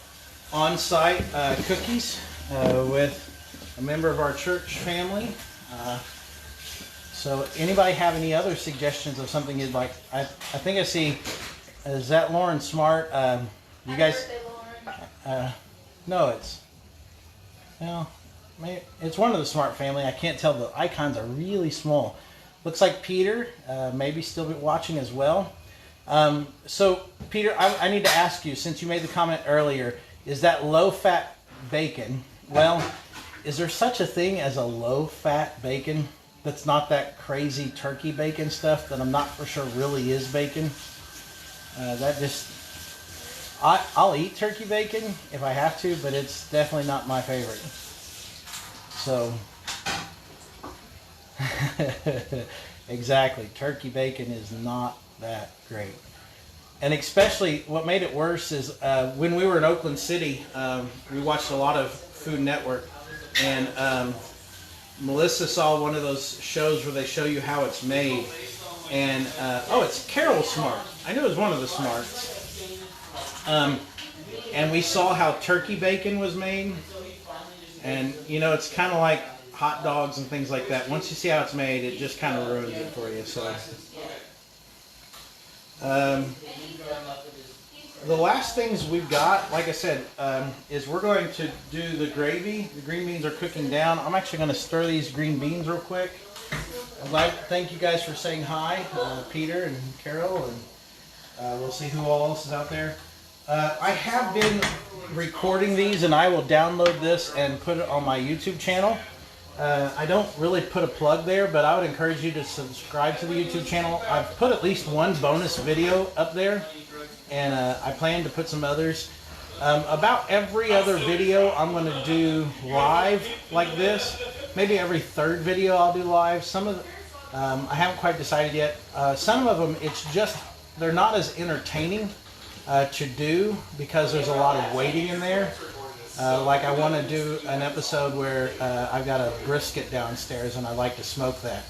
on-site cookies with a member of our church family. So anybody have any other suggestions of something you'd like? I think I see, is that Lauren Smart? You guys, no, it's one of the Smart family. I can't tell, the icons are really small. Looks like Peter, maybe still watching as well. So Peter, I need to ask you, since you made the comment earlier, is that low-fat bacon? Well, is there such a thing as a low-fat bacon that's not that crazy turkey bacon stuff that I'm not for sure really is bacon? I'll eat turkey bacon if I have to, but it's definitely not my favorite. So, exactly, turkey bacon is not that great. And especially what made it worse is when we were in Oakland City, we watched a lot of Food Network, and Melissa saw one of those shows where they show you how it's made. And, it's Carol Smart. I knew it was one of the Smarts. And we saw how turkey bacon was made. And, it's kind of like hot dogs and things like that. Once you see how it's made, it just kind of ruins it for you. So, the last things we've got, like I said, is we're going to do the gravy. The green beans are cooking down. I'm actually going to stir these green beans real quick. I'd like to thank you guys for saying hi, Peter and Carol, and we'll see who all else is out there. I have been recording these, and I will download this and put it on my YouTube channel. I don't really put a plug there, but I would encourage you to subscribe to the YouTube channel. I've put at least one bonus video up there, and I plan to put some others. About every other video I'm going to do live like this. Maybe every third video I'll do live. Some of I haven't quite decided yet. Some of them, it's just, they're not as entertaining to do because there's a lot of waiting in there. Like I want to do an episode where I've got a brisket downstairs and I'd like to smoke that.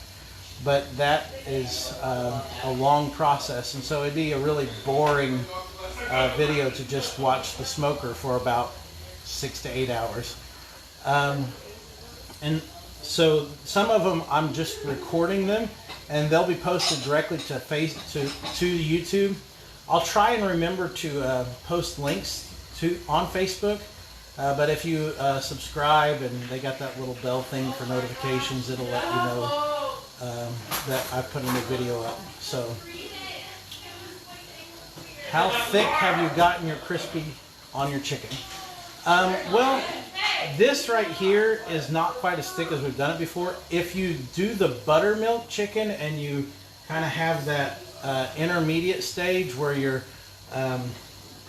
But that is a long process, and so it'd be a really boring video to just watch the smoker for about 6 to 8 hours. And so some of them I'm just recording them, and they'll be posted directly to YouTube. I'll try and remember to post links on Facebook. But if you subscribe and they got that little bell thing for notifications, it'll let you know that I put a new video up. So, how thick have you gotten your crispy on your chicken? Well, this right here is not quite as thick as we've done it before. If you do the buttermilk chicken and you kind of have that intermediate stage where you're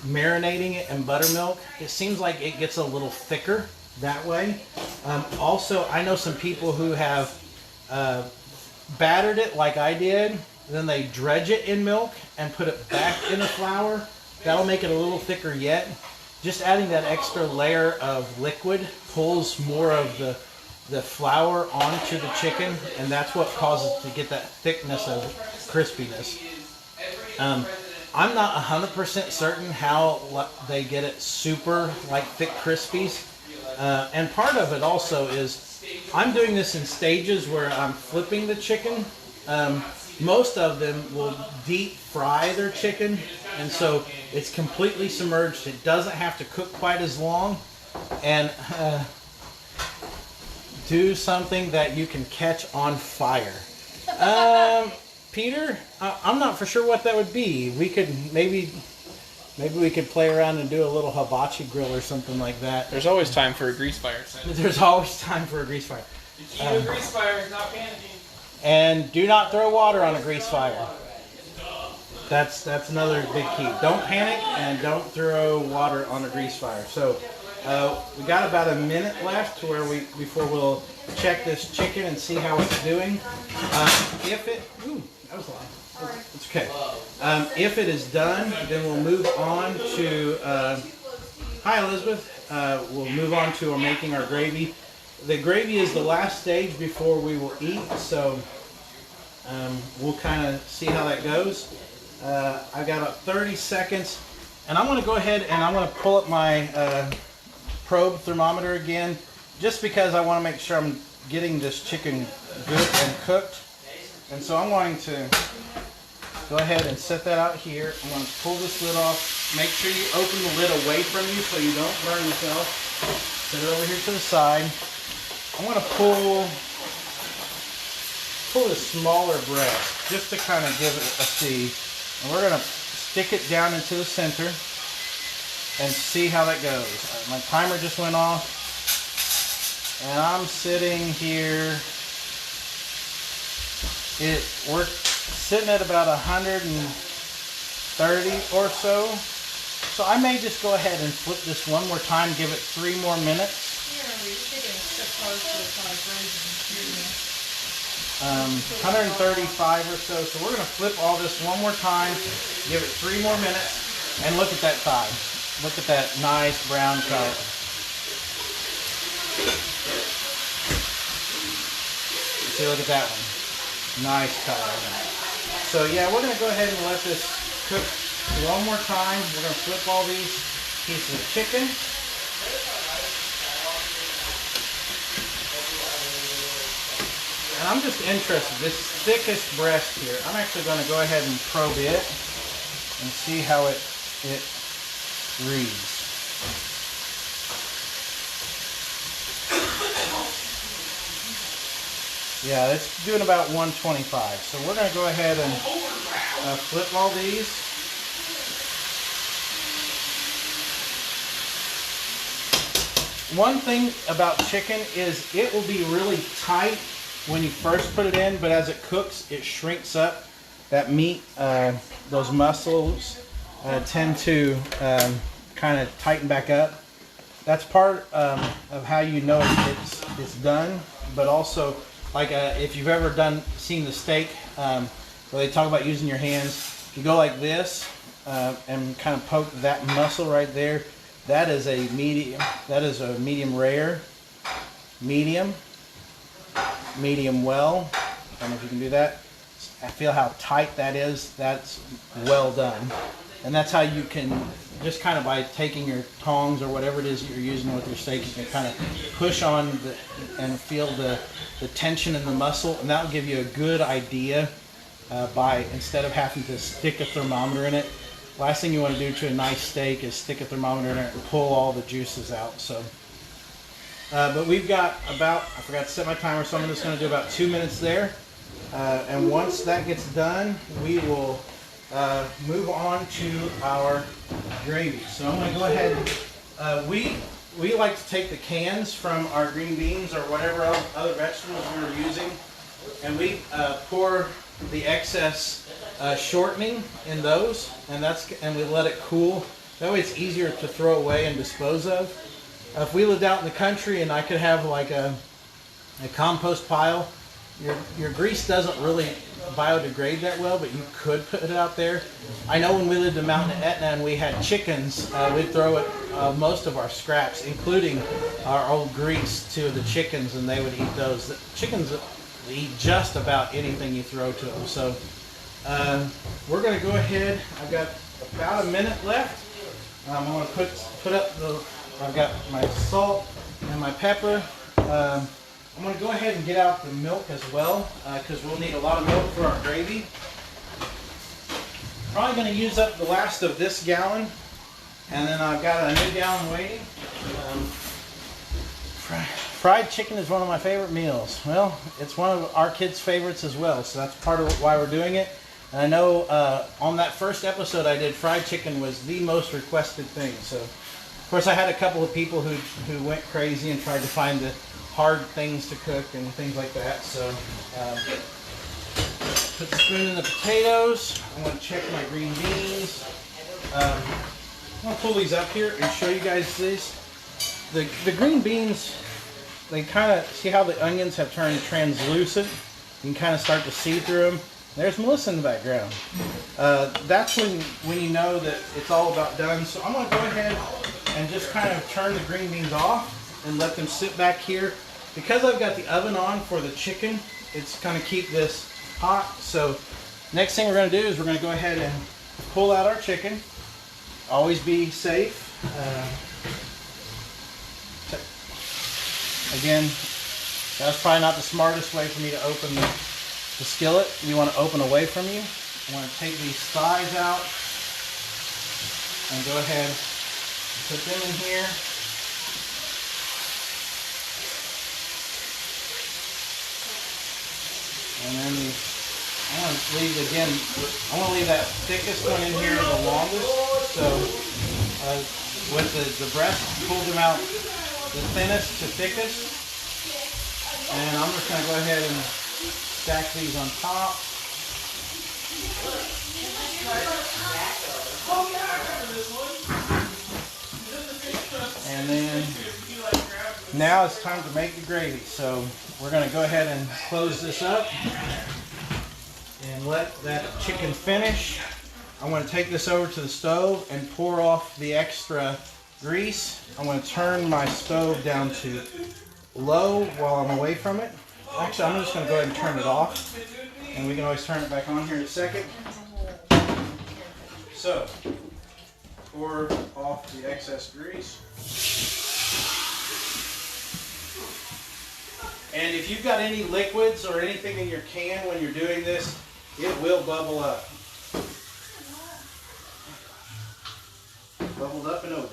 marinating it in buttermilk, it seems like it gets a little thicker that way. Also, I know some people who have battered it like I did, then they dredge it in milk and put it back in the flour. That'll make it a little thicker yet. Just adding that extra layer of liquid pulls more of the flour onto the chicken, and that's what causes it to get that thickness of crispiness. I'm not 100% certain how they get it super like thick crispies. And part of it also is I'm doing this in stages where I'm flipping the chicken. Most of them will deep fry their chicken, and so it's completely submerged. It doesn't have to cook quite as long. And do something that you can catch on fire. Peter, I'm not for sure what that would be. We could maybe Maybe we could play around and do a little hibachi grill or something like that. There's always time for a grease fire. There's always time for a grease fire. The key to a grease fire is not panicking. And do not throw water on a grease fire. That's another big key. Don't panic and don't throw water on a grease fire. So we got about a minute left to where before we'll check this chicken and see how it's doing. That was loud. It's okay. If it is done, then we'll move on to. Hi, Elizabeth. We'll move on to making our gravy. The gravy is the last stage before we will eat, so we'll kind of see how that goes. I've got about 30 seconds, and I'm going to go ahead and I'm going to pull up my probe thermometer again, just because I want to make sure I'm getting this chicken good and cooked. And so I'm going to go ahead and set that out here. I'm going to pull this lid off. Make sure you open the lid away from you so you don't burn yourself. Set it over here to the side. I'm going to pull the smaller breast just to kind of give it a see. And we're going to stick it down into the center and see how that goes. My timer just went off. And I'm sitting here. We're sitting at about 130 or so. So I may just go ahead and flip this one more time, give it 3 more minutes. 135 or so. So we're going to flip all this one more time, give it 3 more minutes, and look at that thigh. Look at that nice brown color. See, look at that one. Nice color. So yeah, we're going to go ahead and let this cook one more time. We're going to flip all these pieces of chicken. And I'm just interested, this thickest breast here, I'm actually going to go ahead and probe it and see how it reads. Yeah, it's doing about 125. So we're going to go ahead and flip all these. One thing about chicken is it will be really tight when you first put it in, but as it cooks, it shrinks up. That meat, those muscles tend to kind of tighten back up. That's part of how you know it's done, but also like if you've ever seen the steak where they talk about using your hands, you go like this and kind of poke that muscle right there. That is a medium. That is a medium rare, medium well. I don't know if you can do that. I feel how tight that is. That's well done, and that's how you can just kind of by taking your tongs or whatever it is you're using with your steak, you can kind of push on and feel the tension in the muscle, and that will give you a good idea instead of having to stick a thermometer in it. Last thing you want to do to a nice steak is stick a thermometer in it and pull all the juices out. So, but we've got about, I forgot to set my timer, so I'm just going to do about 2 minutes there. And once that gets done, we will move on to our gravy. So I'm going to go ahead. We like to take the cans from our green beans or whatever other vegetables we're using, and we pour the excess shortening in those, and we let it cool. That way it's easier to throw away and dispose of. If we lived out in the country and I could have like a compost pile, your grease doesn't really biodegrade that well, but you could put it out there. I know when we lived in Mountain Etna and we had chickens, we'd throw most of our scraps, including our old grease, to the chickens, and they would eat those. The chickens eat just about anything you throw to them. So we're going to go ahead. I've got about a minute left. I'm going to put up I've got my salt and my pepper. I'm going to go ahead and get out the milk as well, because we'll need a lot of milk for our gravy. Probably going to use up the last of this gallon, and then I've got a new gallon waiting. Fried chicken is one of my favorite meals. Well, it's one of our kids' favorites as well, so that's part of why we're doing it. And I know on that first episode I did, fried chicken was the most requested thing. So, of course, I had a couple of people who went crazy and tried to find the hard things to cook and things like that. So, put the spoon in the potatoes. I'm going to check my green beans. I'm going to pull these up here and show you guys this. The green beans, they kind of, see how the onions have turned translucent? You can kind of start to see through them. There's Melissa in the background. That's when you know that it's all about done. So I'm going to go ahead and just kind of turn the green beans off and let them sit back here. Because I've got the oven on for the chicken, it's going to keep this hot. So next thing we're going to do is we're going to go ahead and pull out our chicken. Always be safe. Again, that's probably not the smartest way for me to open the skillet. You want to open away from you. I want to take these thighs out and go ahead and put them in here. And then I want to leave, again, I want to leave that thickest one in here the longest. So with the breast, pull them out the thinnest to thickest. And I'm just going to go ahead and stack these on top. And then now it's time to make the gravy. So we're going to go ahead and close this up and let that chicken finish. I'm going to take this over to the stove and pour off the extra grease. I'm going to turn my stove down to low while I'm away from it. Actually, I'm just going to go ahead and turn it off, and we can always turn it back on here in a second. So, pour off the excess grease. And if you've got any liquids or anything in your can when you're doing this, it will bubble up. Bubbled up and over.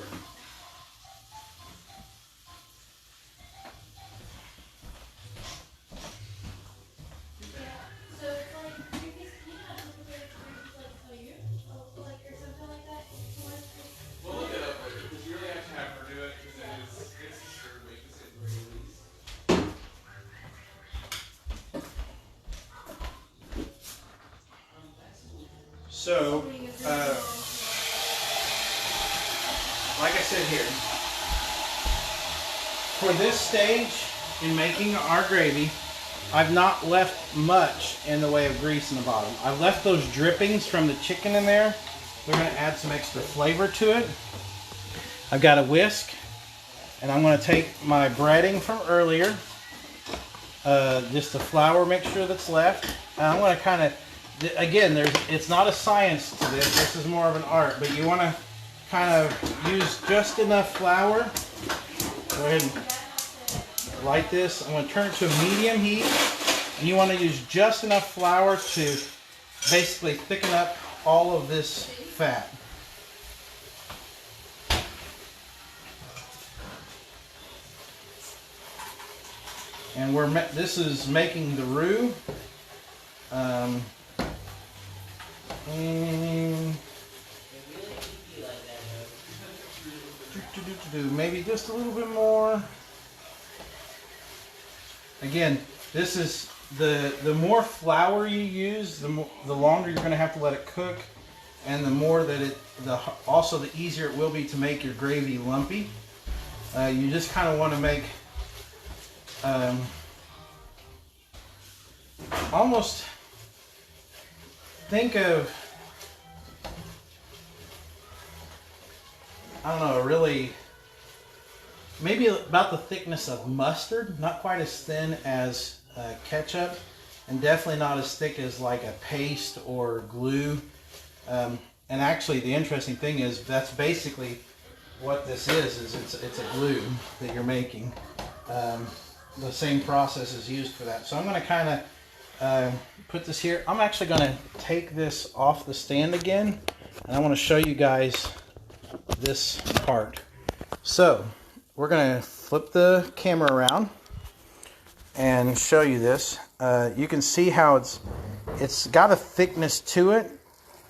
So, like I said here, for this stage in making our gravy, I've not left much in the way of grease in the bottom. I've left those drippings from the chicken in there. They're going to add some extra flavor to it. I've got a whisk, and I'm going to take my breading from earlier, just the flour mixture that's left, and I'm going to kind of, again, it's not a science to this. This is more of an art, but you want to kind of use just enough flour. Go ahead and light this. I'm going to turn it to a medium heat, and you want to use just enough flour to basically thicken up all of this fat. And this is making the roux. Maybe just a little bit more. Again, this is the more flour you use, the longer you're going to have to let it cook, and the more that also the easier it will be to make your gravy lumpy. You just kind of want to make almost think of, I don't know, really maybe about the thickness of mustard, not quite as thin as ketchup, and definitely not as thick as like a paste or glue. And actually the interesting thing is that's basically what this is it's a glue that you're making. The same process is used for that. So I'm going to kind of put this here. I'm actually going to take this off the stand again, and I want to show you guys this part. So we're going to flip the camera around and show you this. You can see how It's got a thickness to it,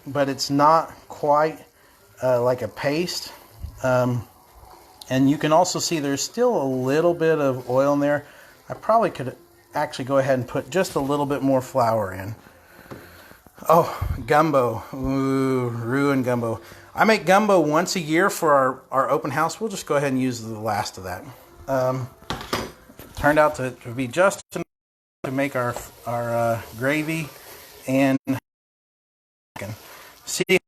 but it's not quite like a paste. And you can also see there's still a little bit of oil in there. I probably could actually go ahead and put just a little bit more flour in. Oh, gumbo. Ooh, roux and gumbo. I make gumbo once a year for our open house. We'll just go ahead and use the last of that. Turned out to be just enough to make our gravy and see it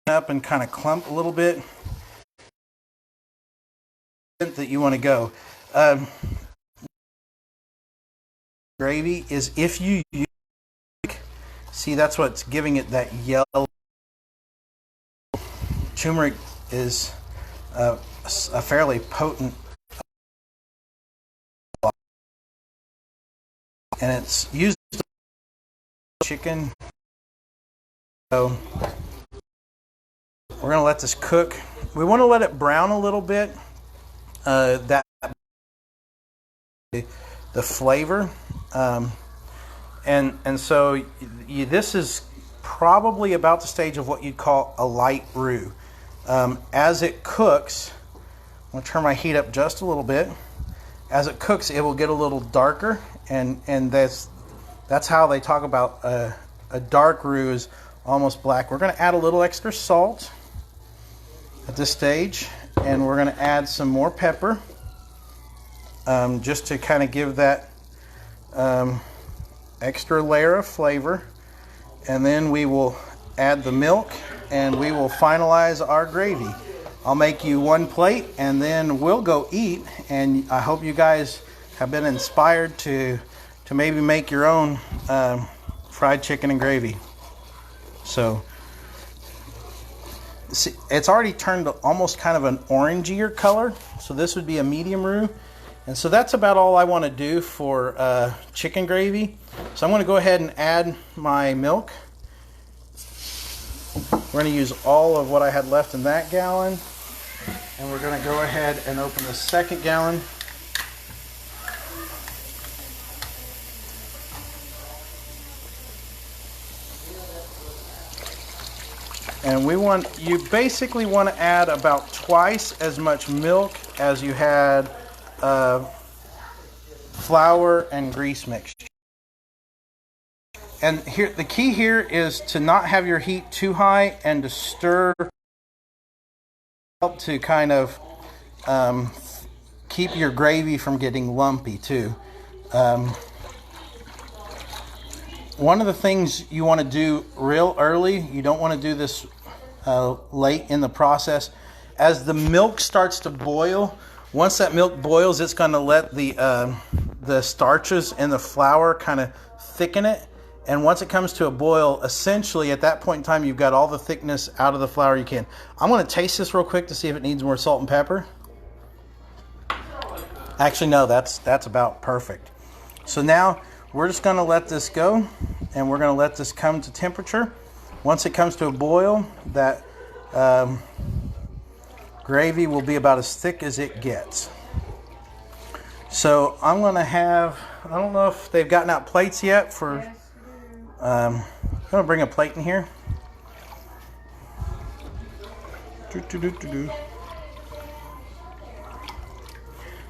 up and kind of clump a little bit that you want to go. Gravy is if you use, see, that's what's giving it that yellow. Turmeric is a fairly potent, and it's used in chicken. So we're gonna let this cook. We want to let it brown a little bit. That the flavor, and so this is probably about the stage of what you'd call a light roux. As it cooks, I'm going to turn my heat up just a little bit. As it cooks, it will get a little darker, and that's how they talk about a dark roux is almost black. We're going to add a little extra salt at this stage, and we're going to add some more pepper, just to kind of give that extra layer of flavor. And then we will add the milk, and we will finalize our gravy. I'll make you one plate, and then we'll go eat. And I hope you guys have been inspired to maybe make your own fried chicken and gravy. So see, it's already turned to almost kind of an orangier color. So this would be a medium roux. And so that's about all I want to do for chicken gravy. So I'm going to go ahead and add my milk. We're going to use all of what I had left in that gallon. And we're going to go ahead and open the second gallon. And you basically want to add about twice as much milk as you had flour and grease mixture. And here, the key here is to not have your heat too high and to stir, help to kind of keep your gravy from getting lumpy too. One of the things you want to do real early, you don't want to do this late in the process. As the milk starts to boil, once that milk boils, it's going to let the starches in the flour kind of thicken it. And once it comes to a boil, essentially at that point in time, you've got all the thickness out of the flour you can. I'm going to taste this real quick to see if it needs more salt and pepper. Actually, no, that's about perfect. So now we're just going to let this go, and we're going to let this come to temperature. Once it comes to a boil, that gravy will be about as thick as it gets. So I'm going to have, I don't know if they've gotten out plates yet for, I'm going to bring a plate in here.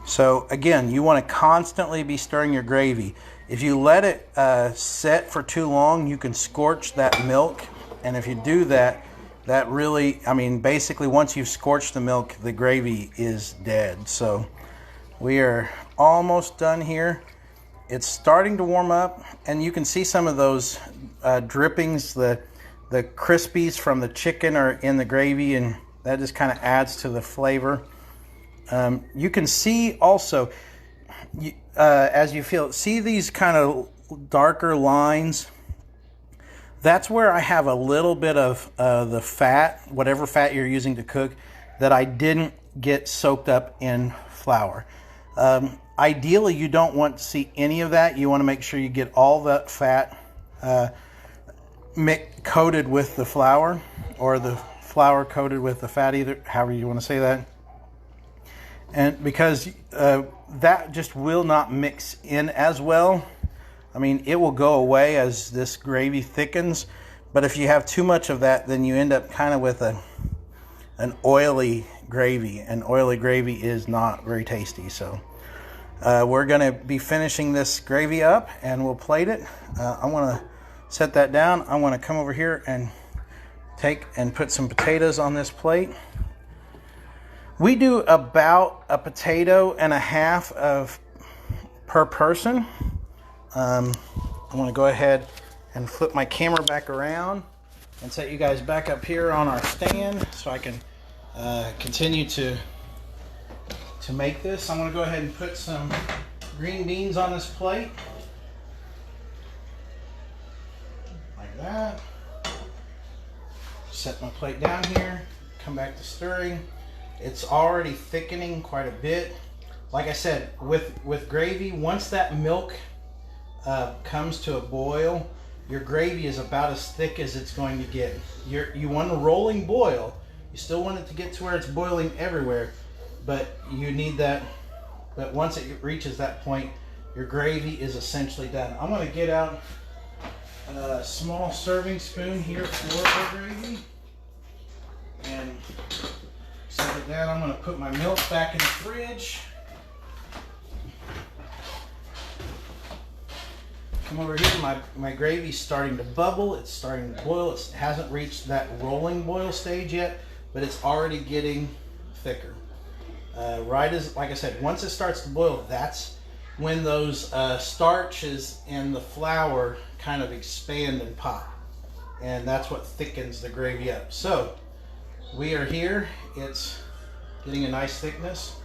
So again, you want to constantly be stirring your gravy. If you let it set for too long, you can scorch that milk. And if you do that, that really, I mean, basically once you've scorched the milk, the gravy is dead. So we are almost done here. It's starting to warm up, and you can see some of those drippings, the crispies from the chicken are in the gravy, and that just kind of adds to the flavor. You can see also, as you feel, see these kind of darker lines? That's where I have a little bit of the fat, whatever fat you're using to cook, that I didn't get soaked up in flour. Ideally, you don't want to see any of that. You want to make sure you get all that fat coated with the flour, or the flour coated with the fat, either however you want to say that. And because that just will not mix in as well I mean, it will go away as this gravy thickens, but if you have too much of that, then you end up kind of with an oily gravy, and oily gravy is not very tasty. So we're going to be finishing this gravy up, and we'll plate it. I want to set that down. I want to come over here and take and put some potatoes on this plate. We do about a potato and a half per person. I want to go ahead and flip my camera back around and set you guys back up here on our stand so I can continue to make this. I'm going to go ahead and put some green beans on this plate. Like that. Set my plate down here. Come back to stirring. It's already thickening quite a bit. Like I said, with gravy, once that milk comes to a boil, your gravy is about as thick as it's going to get. You want a rolling boil. You still want it to get to where it's boiling everywhere, but you need that. But once it reaches that point, your gravy is essentially done. I'm going to get out a small serving spoon here for our gravy and set it down. I'm going to put my milk back in the fridge. Come over here, my gravy's starting to bubble, it's starting to boil. It hasn't reached that rolling boil stage yet, but it's already getting thicker. Right as, like I said, once it starts to boil, that's when those starches in the flour kind of expand and pop. And that's what thickens the gravy up. So, we are here, it's getting a nice thickness.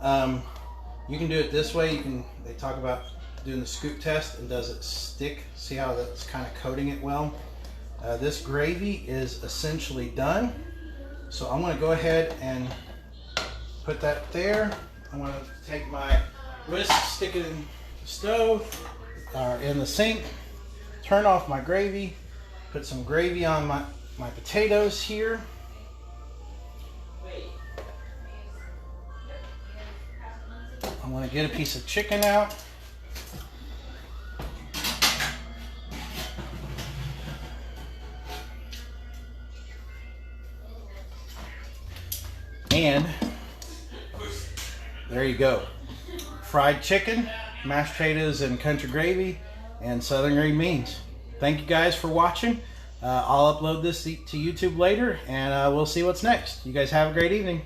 You can do it this way. They talk about doing the scoop test, and does it stick? See how that's kind of coating it well? This gravy is essentially done. So I'm going to go ahead and put that there. I'm going to take my whisk, stick it in the stove, or in the sink, turn off my gravy, put some gravy on my potatoes here. I'm going to get a piece of chicken out. And there you go. Fried chicken, mashed potatoes and country gravy, and southern green beans. Thank you guys for watching. I'll upload this to YouTube later, and we'll see what's next. You guys have a great evening.